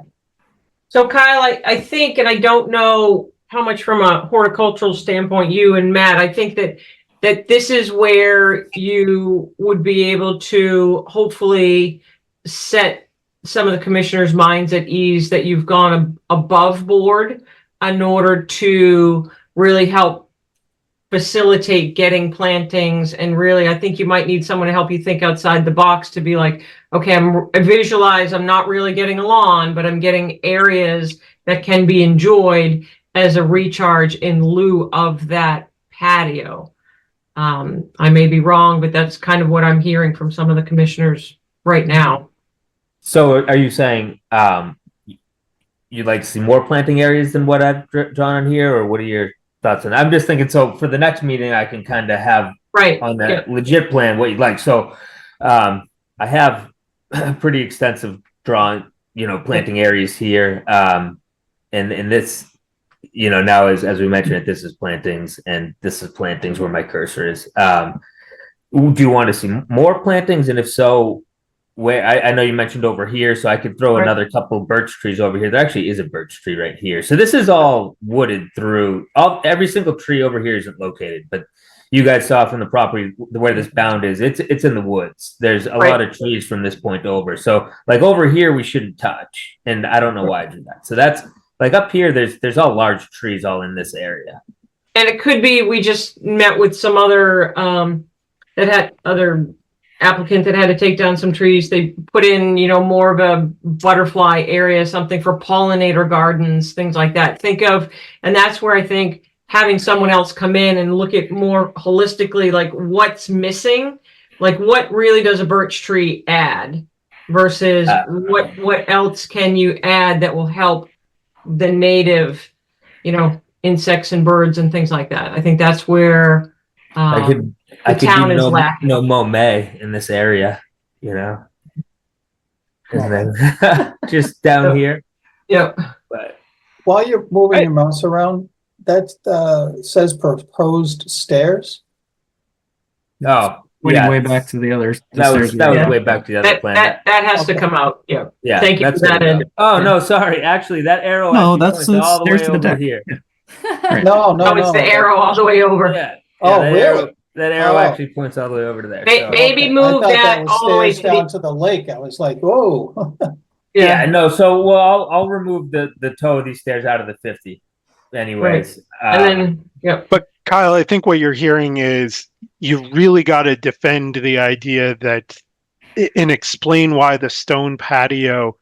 so Kyle, I think, and I don't know how much from a horticultural standpoint, you and Matt, I think that this is where you would be able to hopefully set some of the commissioners' minds at ease that you've gone above board in order to really help facilitate getting plantings. And really, I think you might need someone to help you think outside the box to be like, okay, I visualize I'm not really getting a lawn, but I'm getting areas that can be enjoyed as a recharge in lieu of that patio. I may be wrong, but that's kind of what I'm hearing from some of the commissioners right now. So are you saying you'd like to see more planting areas than what I've drawn on here, or what are your thoughts on that? I'm just thinking, so for the next meeting, I can kind of have on that legit plan what you'd like. So I have a pretty extensive drawing, planting areas here. And this, now as we mentioned it, this is plantings and this is plantings where my cursor is. Do you want to see more plantings? And if so, where I know you mentioned over here, so I could throw another couple birch trees over here. There actually is a birch tree right here. So this is all wooded through. Every single tree over here isn't located, but you guys saw from the property where this bound is. It's in the woods. There's a lot of trees from this point over. So like over here, we shouldn't touch, and I don't know why I do that. So that's like up here. There's all large trees all in this area. And it could be we just met with some other applicant that had to take down some trees. They put in, more of a butterfly area, something for pollinator gardens, things like that. And that's where I think having someone else come in and look at more holistically, like what's missing, like what really does a birch tree add versus what else can you add that will help the native, insects and birds and things like that. I think that's where I could mow May in this area, and then just down here. Yeah. But while you're moving your mouse around, that says proposed stairs. Oh, Way back to the others. That was way back to the other plan. That has to come out. Yeah. Yeah. Thank you for that. Ed. Oh no, sorry. Actually, that arrow. No, that's all the way stairs to the over deck. here. No, it's the arrow all the way over. Yeah. Oh, really? That arrow actually points all the way over to there. Maybe move that all the way down to the lake. I was like, whoa. Yeah, no. So, well, I'll remove the toe of these stairs out of the 50, anyways. And then, But Kyle, I think what you're hearing is you really got to defend the idea that and explain why the stone patio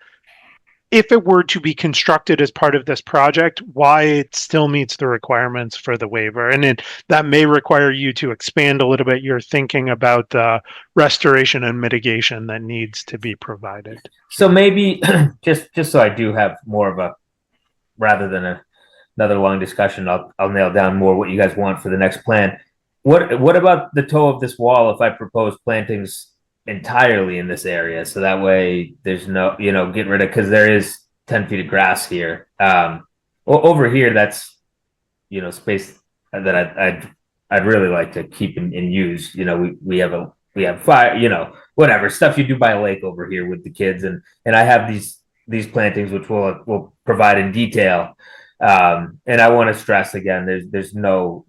if it were to be constructed as part of this project, why it still meets the requirements for the waiver. And that may require you to expand a little bit your thinking about the restoration and mitigation that needs to be provided. So maybe just so I do have more of a, rather than another long discussion, I'll nail down more what you guys want for the next plan. What about the toe of this wall if I propose plantings entirely in this area, so that way there's no, get rid of, because there is 10 feet of grass here. Over here, that's space that I'd really like to keep and use. We have fire, whatever stuff you do by a lake over here with the kids, and I have these plantings which we'll provide in detail. And I want to stress again, there's no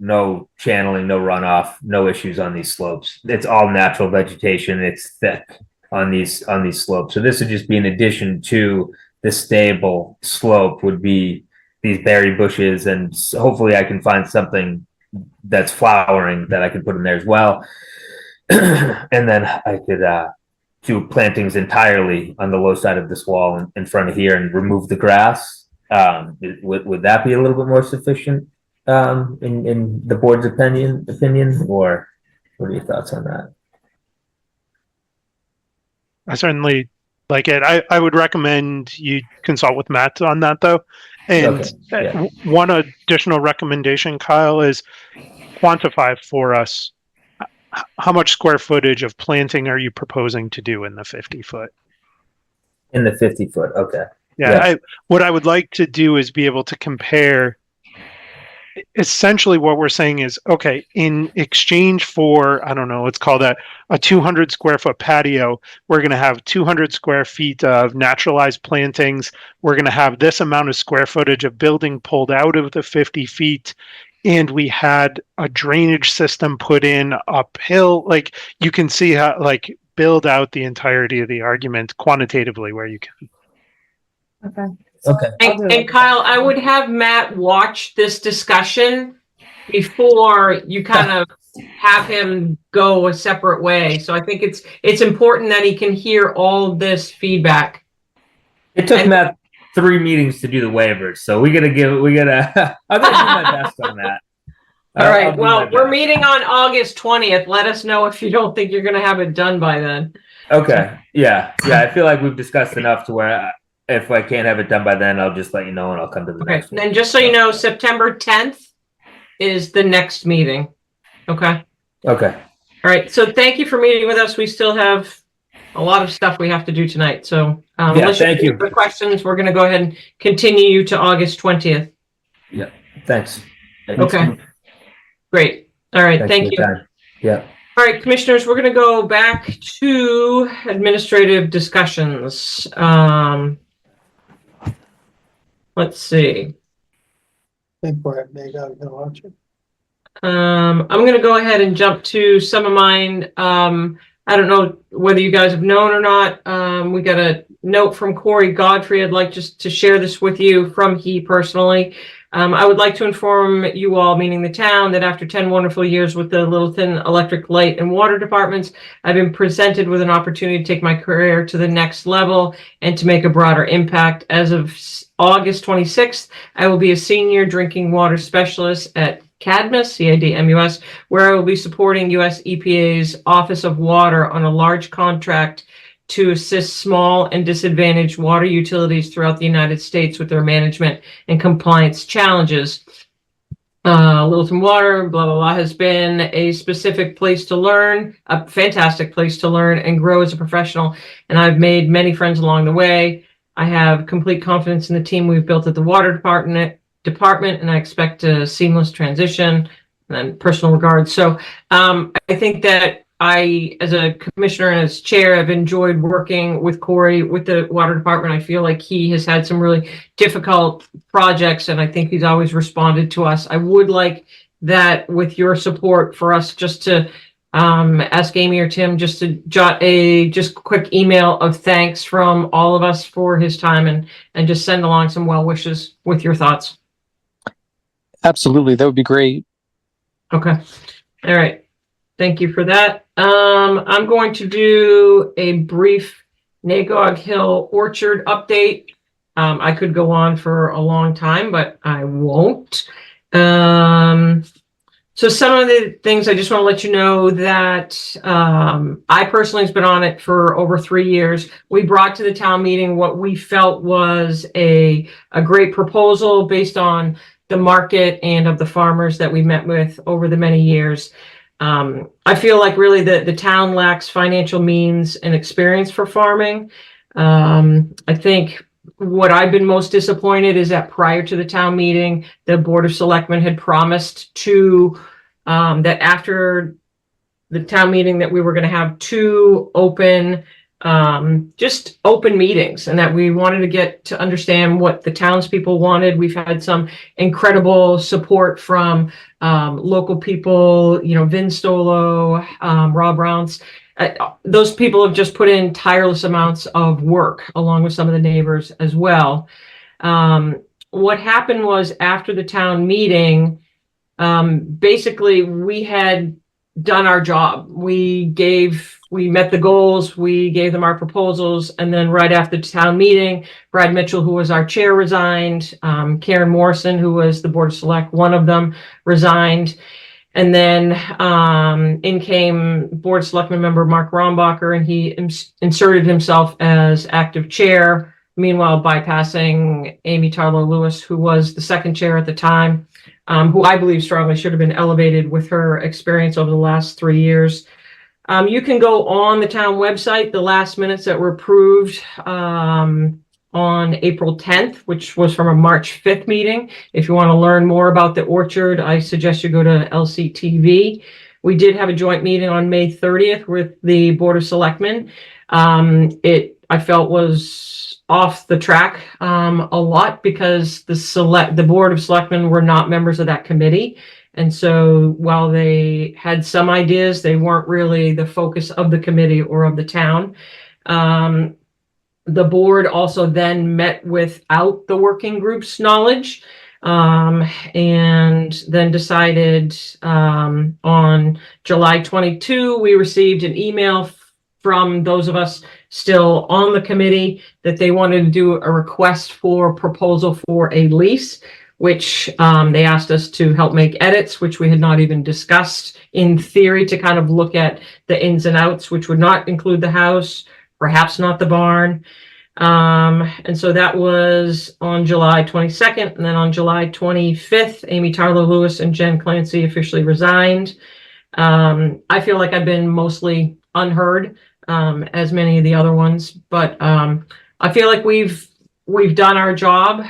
channeling, no runoff, no issues on these slopes. It's all natural vegetation. It's thick on these slopes. So this would just be in addition to the stable slope would be these berry bushes, and hopefully I can find something that's flowering that I can put in there as well. And then I could do plantings entirely on the low side of this wall in front of here and remove the grass. Would that be a little bit more sufficient in the board's opinion, or what are your thoughts on that? I certainly like it. I would recommend you consult with Matt on that, though. And Okay, yeah. One additional recommendation, Kyle, is quantify for us how much square footage of planting are you proposing to do in the 50-foot? In the 50-foot, okay. Yeah, what I would like to do is be able to compare. Essentially, what we're saying is, okay, in exchange for, I don't know, let's call that a 200 square foot patio, we're going to have 200 square feet of naturalized plantings. We're going to have this amount of square footage of building pulled out of the 50 feet. And we had a drainage system put in uphill. Like, you can see how, build out the entirety of the argument quantitatively where you can. Okay. And Kyle, I would have Matt watch this discussion before you kind of have him go a separate way. So I think it's important that he can hear all this feedback. It took Matt 3 meetings to do the waivers, so I'm gonna do my best on that. All right. Well, we're meeting on August 20th. Let us know if you don't think you're going to have it done by then. Okay. Yeah. I feel like we've discussed enough to where if I can't have it done by then, I'll just let you know and I'll come to the next one. And just so you know, September 10th is the next meeting. Okay. Okay. All right. So thank you for meeting with us. We still have a lot of stuff we have to do tonight. So unless thank you. have questions, we're going to go ahead and continue to August 20th. Yeah. Thanks. Okay. Great. All right. Thank you. Yeah. All right, commissioners, we're going to go back to administrative discussions. Let's see. I think we're at Magog Hill, aren't you? I'm going to go ahead and jump to some of mine. I don't know whether you guys have known or not. We got a note from Corey Godfrey. I'd like just to share this with you from he personally. I would like to inform you all, meaning the town, that after 10 wonderful years with the Littleton Electric, Light, and Water departments, I've been presented with an opportunity to take my career to the next level and to make a broader impact. As of August 26th, I will be a senior drinking water specialist at CADMUS, C-A-D-M-U-S, where I will be supporting U.S. EPA's Office of Water on a large contract to assist small and disadvantaged water utilities throughout the United States with their management and compliance challenges. Littleton Water, blah, blah, blah, has been a specific place to learn, a fantastic place to learn and grow as a professional. And I've made many friends along the way. I have complete confidence in the team we've built at the water department, and I expect a seamless transition and personal regards. So I think that I, as a commissioner and as chair, have enjoyed working with Corey with the water department. I feel like he has had some really difficult projects, and I think he's always responded to us. I would like that with your support for us just to ask Amy or Tim just to jot a quick email of thanks from all of us for his time and just send along some well wishes with your thoughts. Absolutely. That would be great. Okay. All right. Thank you for that. I'm going to do a brief Magog Hill Orchard update. I could go on for a long time, but I won't. So some of the things I just want to let you know that I personally has been on it for over 3 years. We brought to the town meeting what we felt was a great proposal based on the market and of the farmers that we met with over the many years. I feel like really the town lacks financial means and experience for farming. I think what I've been most disappointed is that prior to the town meeting, the Board of Selectmen had promised to that after the town meeting that we were going to have 2 open just open meetings, and that we wanted to get to understand what the townspeople wanted. We've had some incredible support from local people, you know, Vin Stolo, Rob Rounce. Those people have just put in tireless amounts of work along with some of the neighbors as well. What happened was after the town meeting, basically we had done our job. We met the goals, we gave them our proposals, and then right after the town meeting, Brad Mitchell, who was our chair, resigned. Karen Morrison, who was the Board of Select, one of them, resigned. And then in came Board of Selectmen member Mark Rombacher, and he inserted himself as active chair, meanwhile bypassing Amy Tarlow Lewis, who was the second chair at the time, who I believe strongly should have been elevated with her experience over the last 3 years. You can go on the town website, the last minutes that were approved on April 10th, which was from a March 5th meeting. If you want to learn more about the orchard, I suggest you go to LCTV. We did have a joint meeting on May 30th with the Board of Selectmen. I felt was off the track a lot because the Board of Selectmen were not members of that committee. And so while they had some ideas, they weren't really the focus of the committee or of the town. The board also then met without the working group's knowledge, and then decided on July 22, we received an email from those of us still on the committee that they wanted to do a request for proposal for a lease, which they asked us to help make edits, which we had not even discussed in theory, to kind of look at the ins and outs, which would not include the house, perhaps not the barn. And so that was on July 22nd. And then on July 25th, Amy Tarlow Lewis and Jen Clancy officially resigned. I feel like I've been mostly unheard, as many of the other ones, but I feel like we've done our job.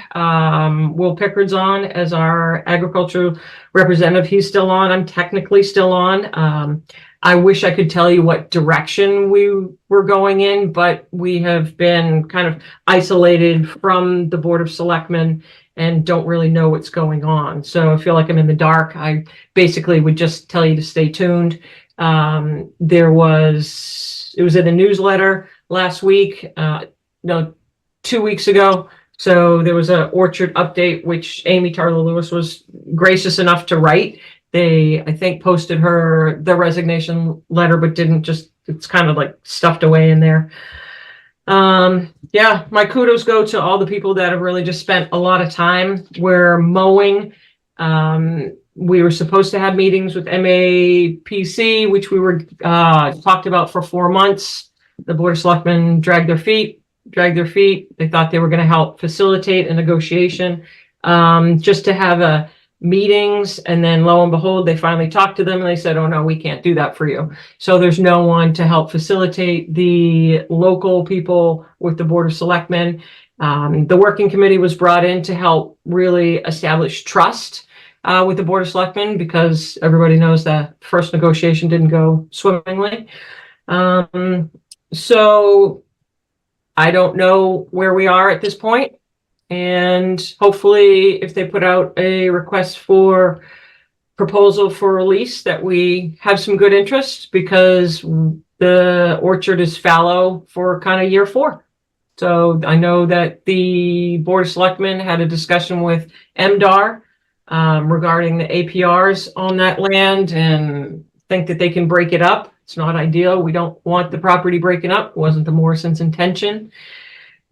Will Pickard's on as our agricultural representative. He's still on. I'm technically still on. I wish I could tell you what direction we were going in, but we have been kind of isolated from the Board of Selectmen and don't really know what's going on. So I feel like I'm in the dark. I basically would just tell you to stay tuned. It was in a newsletter last week, 2 weeks ago. So there was an orchard update, which Amy Tarlow Lewis was gracious enough to write. They, I think, posted the resignation letter, but didn't it's kind of like stuffed away in there. Yeah, my kudos go to all the people that have really just spent a lot of time. We're mowing. We were supposed to have meetings with MAPC, which we were talked about for 4 months. The Board of Selectmen dragged their feet. They thought they were going to help facilitate a negotiation, just to have meetings. And then lo and behold, they finally talked to them and they said, oh no, we can't do that for you. So there's no one to help facilitate the local people with the Board of Selectmen. The working committee was brought in to help really establish trust with the Board of Selectmen, because everybody knows that first negotiation didn't go swimmingly. So I don't know where we are at this point. And hopefully if they put out a request for proposal for release, that we have some good interest, because the orchard is fallow for kind of year 4. So I know that the Board of Selectmen had a discussion with MDR regarding the APRs on that land, and think that they can break it up. It's not ideal. We don't want the property breaking up. It wasn't the Morrison's intention.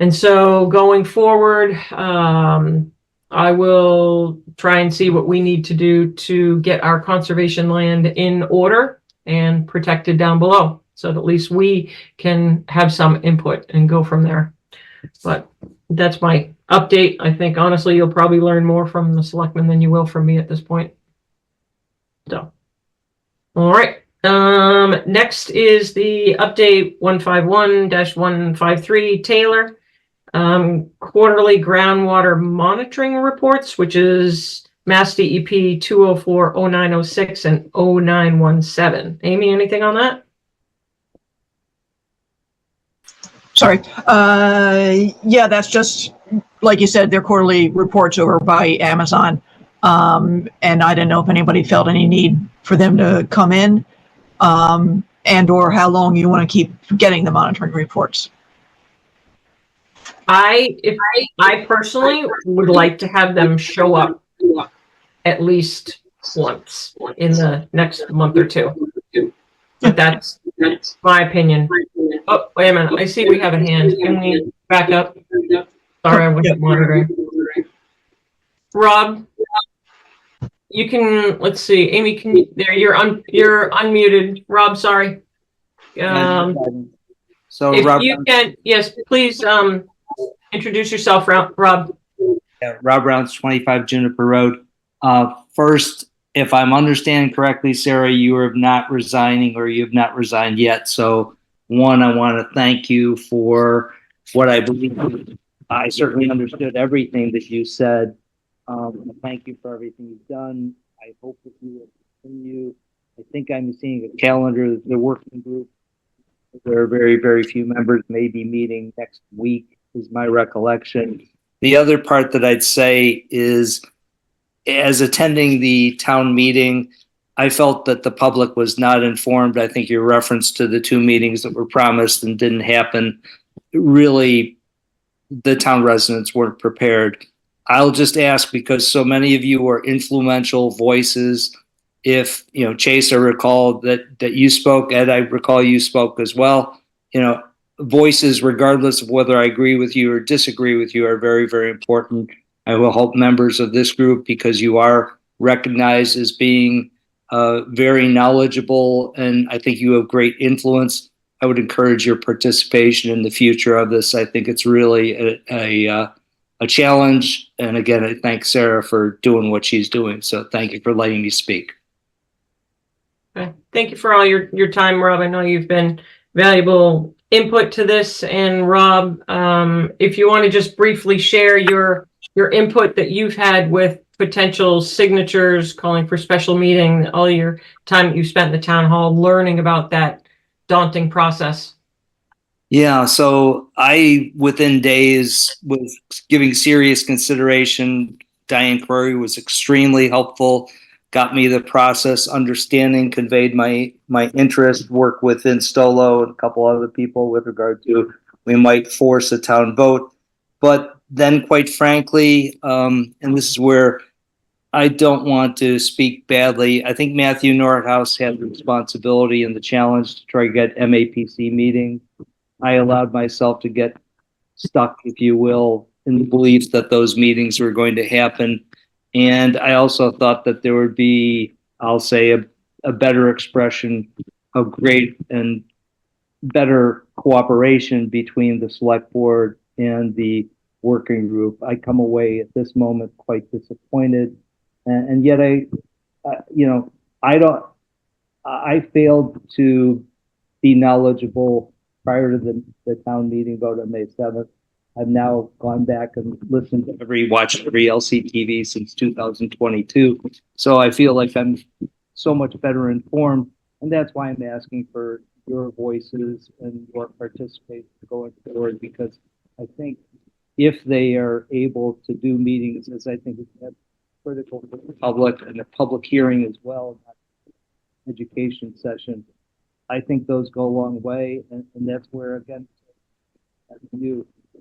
And so going forward, I will try and see what we need to do to get our conservation land in order and protected down below, so that at least we can have some input and go from there. But that's my update. I think honestly, you'll probably learn more from the selectmen than you will from me at this point. So, all right. Next is the update 151-153 Taylor. Quarterly groundwater monitoring reports, which is Mass DEP 204-0906 and 0917. Amy, anything on that? Sorry. Yeah, that's just, like you said, their quarterly reports over by Amazon. And I didn't know if anybody felt any need for them to come in, and or how long you want to keep getting the monitoring reports. I personally would like to have them show up at least once in the next month or two. But that's my opinion. Oh, wait a minute. I see we have a hand. Can we back up? Sorry, I wasn't monitoring. Rob, you can, let's see. Amy, can you, there, you're unmuted. Rob, sorry. So if Rob, you can, yes, please, introduce yourself, Rob. yeah, Rob Rounds, 25 Juniper Road. First, if I'm understanding correctly, Sarah, you are not resigning, or you have not resigned yet. So one, I want to thank you for what I believe. I certainly understood everything that you said. Thank you for everything you've done. I hope that you will continue. I think I'm seeing a calendar, the working group. There are very, very few members, maybe meeting next week is my recollection. The other part that I'd say is, as attending the town meeting, I felt that the public was not informed. I think your reference to the 2 meetings that were promised and didn't happen, really, the town residents weren't prepared. I'll just ask, because so many of you are influential voices. If, you know, Chase, I recall that you spoke, Ed, I recall you spoke as well. You know, voices, regardless of whether I agree with you or disagree with you, are very, very important. I will help members of this group, because you are recognized as being very knowledgeable, and I think you have great influence. I would encourage your participation in the future of this. I think it's really a challenge. And again, I thank Sarah for doing what she's doing. So thank you for letting me speak. Okay. Thank you for all your time, Rob. I know you've been valuable input to this. And Rob, if you want to just briefly share your input that you've had with potential signatures, calling for special meeting, all your time that you spent in the town hall learning about that daunting process. Yeah, so I, within days, was giving serious consideration. Diane Query was extremely helpful, got me the process understanding, conveyed my interest, work within Stolo and a couple other people with regard to, we might force a town vote. But then, quite frankly, and this is where I don't want to speak badly, I think Matthew Nordhaus had the responsibility and the challenge to try to get MAPC meetings. I allowed myself to get stuck, if you will, in the belief that those meetings were going to happen. And I also thought that there would be, I'll say, a better expression of great and better cooperation between the select board and the working group. I come away at this moment quite disappointed. And yet I failed to be knowledgeable prior to the town meeting vote on May 7th. I've now gone back and listened to watched every LCTV since 2022. So I feel like I'm so much better informed. And that's why I'm asking for your voices and your participation going forward, because I think if they are able to do meetings, as I think is critical for the public, and a public hearing as well, education session, I think those go a long way. And that's where, again,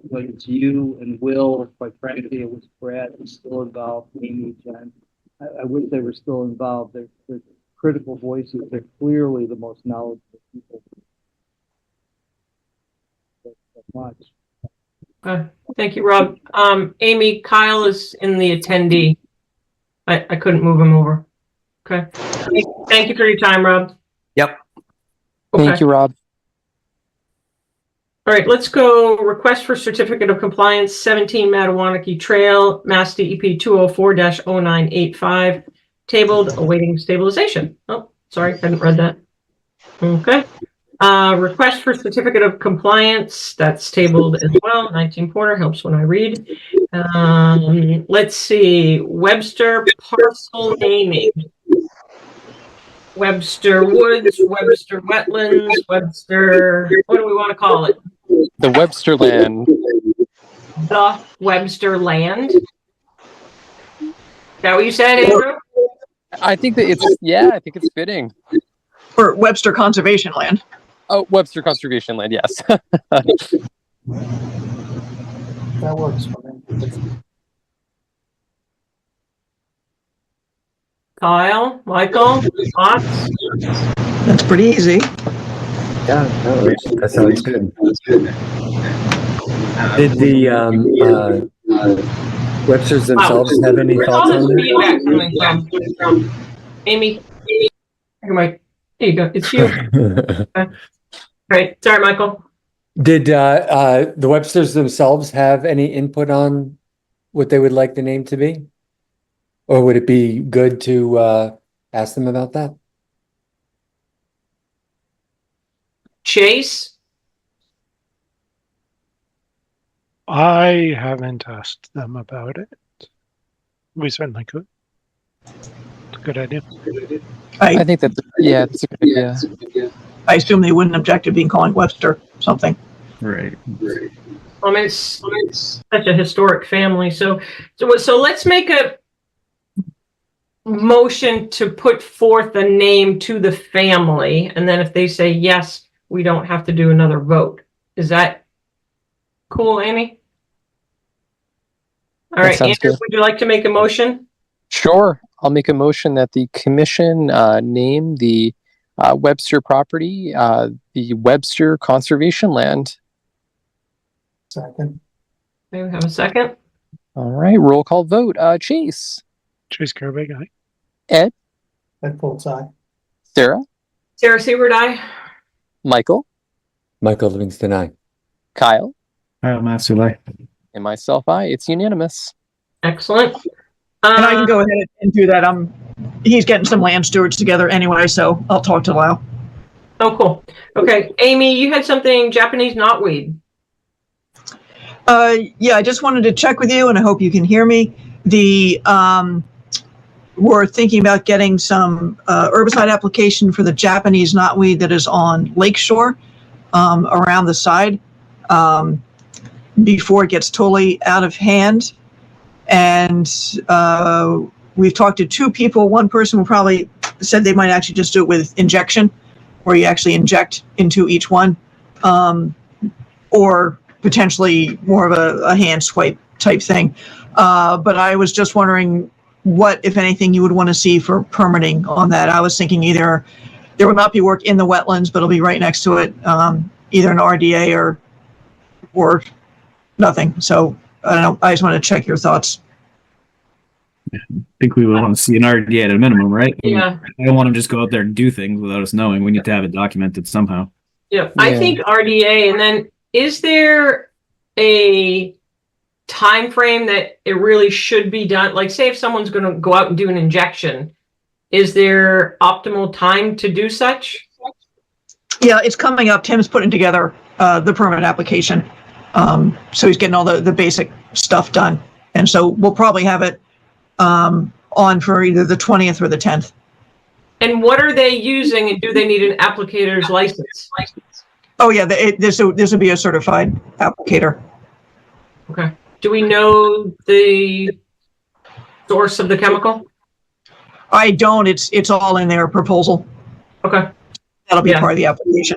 whether it's you and Will, quite frankly, it was Brad who's still involved, Amy, Jen. I wish they were still involved. They're critical voices. They're clearly the most knowledgeable people. So much. Thank you, Rob. Amy, Kyle is in the attendee. I couldn't move him over. Okay. Thank you for your time, Rob. Yep. Thank you, Rob. All right, let's go. Request for certificate of compliance, 17 Mattawanakee Trail, Mass DEP 204-0985, tabled, awaiting stabilization. Oh, sorry, hadn't read that. Okay. Request for certificate of compliance, that's tabled as well. 19 Porter, helps when I read. Let's see, Webster parcel naming. Webster Woods, Webster Wetlands, Webster, what do we want to call it? The Webster land. The Webster land? Is that what you said, Andrew? I think that it's fitting. Or Webster Conservation Land. Oh, Webster Conservation Land, yes. That works for me. Kyle, Michael, thoughts? That's pretty easy. Yeah, that sounds good. Did the Websters themselves have any Where's all thoughts this on that? feedback coming from? Amy, here you go. It's you. Okay. Right. Sorry, Michael. Did the Websters themselves have any input on what they would like the name to be? Or would it be good to ask them about that? Chase? I haven't asked them about it. We certainly could. It's a good idea. I think that's a good idea. I assume they wouldn't object to being calling Webster something. Right. I mean, it's such a historic family. So let's make a motion to put forth a name to the family, and then if they say yes, we don't have to do another vote. Is that cool, Amy? All right, sounds Andrew, good. would you like to make a motion? Sure. I'll make a motion that the commission name the Webster property the Webster Conservation Land. Second. May we have a second? All right, roll call vote. Chase, Chase Carabay, aye. Ed, Ed Foltz, aye. Sarah, Sarah Seaward, aye. Michael, Michael Livingston, aye. Kyle, Matsulai. and myself, I. It's unanimous. Excellent. And I can go ahead and do that. He's getting some land stewards together anyway, so I'll talk to Lau. Oh, cool. Okay, Amy, you had something Japanese knotweed. Yeah, I just wanted to check with you, and I hope you can hear me. We're thinking about getting some herbicide application for the Japanese knotweed that is on Lakeshore around the side before it gets totally out of hand. And we've talked to two people. One person probably said they might actually just do it with injection, where you actually inject into each one, or potentially more of a hand swipe type thing. But I was just wondering what, if anything, you would want to see for permitting on that. I was thinking either there will not be work in the wetlands, but it'll be right next to it, either an RDA or nothing. So I don't know. I just want to check your thoughts. I think we would want to see an RDA at a minimum, right? Yeah. I don't want them to just go out there and do things without us knowing. We need to have it documented somehow. Yeah, I think RDA, and then is there a time frame that it really should be done? Like, say if someone's going to go out and do an injection, is there optimal time to do such? Yeah, it's coming up. Tim's putting together the permit application. So he's getting all the basic stuff done. And so we'll probably have it on for either the 20th or the 10th. And what are they using, and do they need an applicator's license? Oh, yeah, this will be a certified applicator. Okay. Do we know the source of the chemical? I don't. It's all in their proposal. Okay. That'll be part of the application.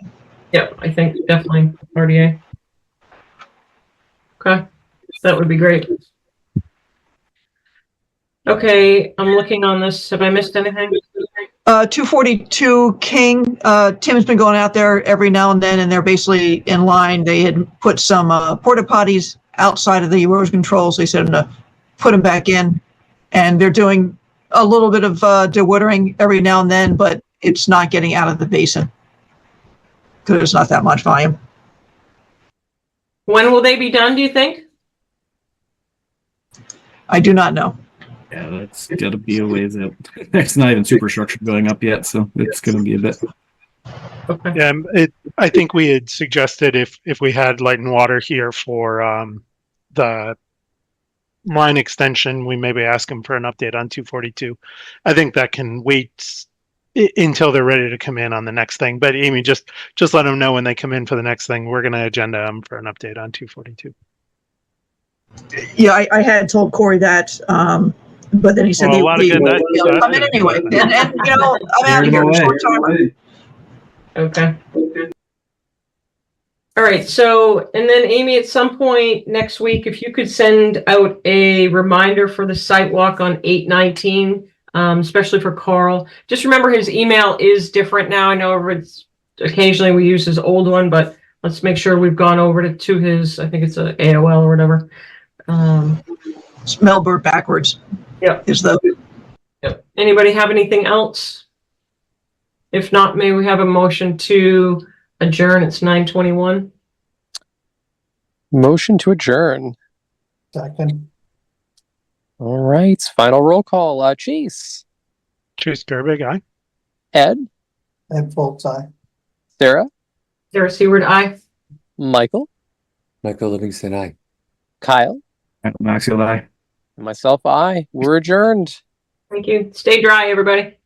Yep, I think definitely RDA. Okay, that would be great. Okay, I'm looking on this. Have I missed anything? 242 King. Tim's been going out there every now and then, and they're basically in line. They had put some porta potties outside of the erosion controls. They said to put them back in, and they're doing a little bit of dewatering every now and then, but it's not getting out of the basin because there's not that much volume. When will they be done, do you think? I do not know. Yeah, that's gotta be a ways out. It's not even superstructure going up yet, so it's gonna be a bit. Okay. Yeah, I think we had suggested if we had Light and Water here for the line extension, we maybe ask them for an update on 242. I think that can wait until they're ready to come in on the next thing. But Amy, just let them know when they come in for the next thing. We're going to agenda them for an update on 242. Yeah, I had told Corey that, but then he said Well, they a lot of good- they'll come in anyway. And you know, I'm out of here in a short time. Okay. All right, so, and then Amy, at some point next week, if you could send out a reminder for the site walk on 8/19, especially for Carl. Just remember his email is different now. I know it's occasionally we use his old one, but let's make sure we've gone over to his, I think it's a AOL or whatever. It's Melbourne backwards. Yep. Is the Yep. Anybody have anything else? If not, may we have a motion to adjourn? It's 9:21. Motion to adjourn. Second. All right. Final roll call. Chase, Chase Gerbig, aye. Ed, Ed Foltz, aye. Sarah, Sarah Seward, aye. Michael, Michael Livingston, aye. Kyle, Maxfield, aye. and myself, I. We're adjourned. Thank you. Stay dry, everybody.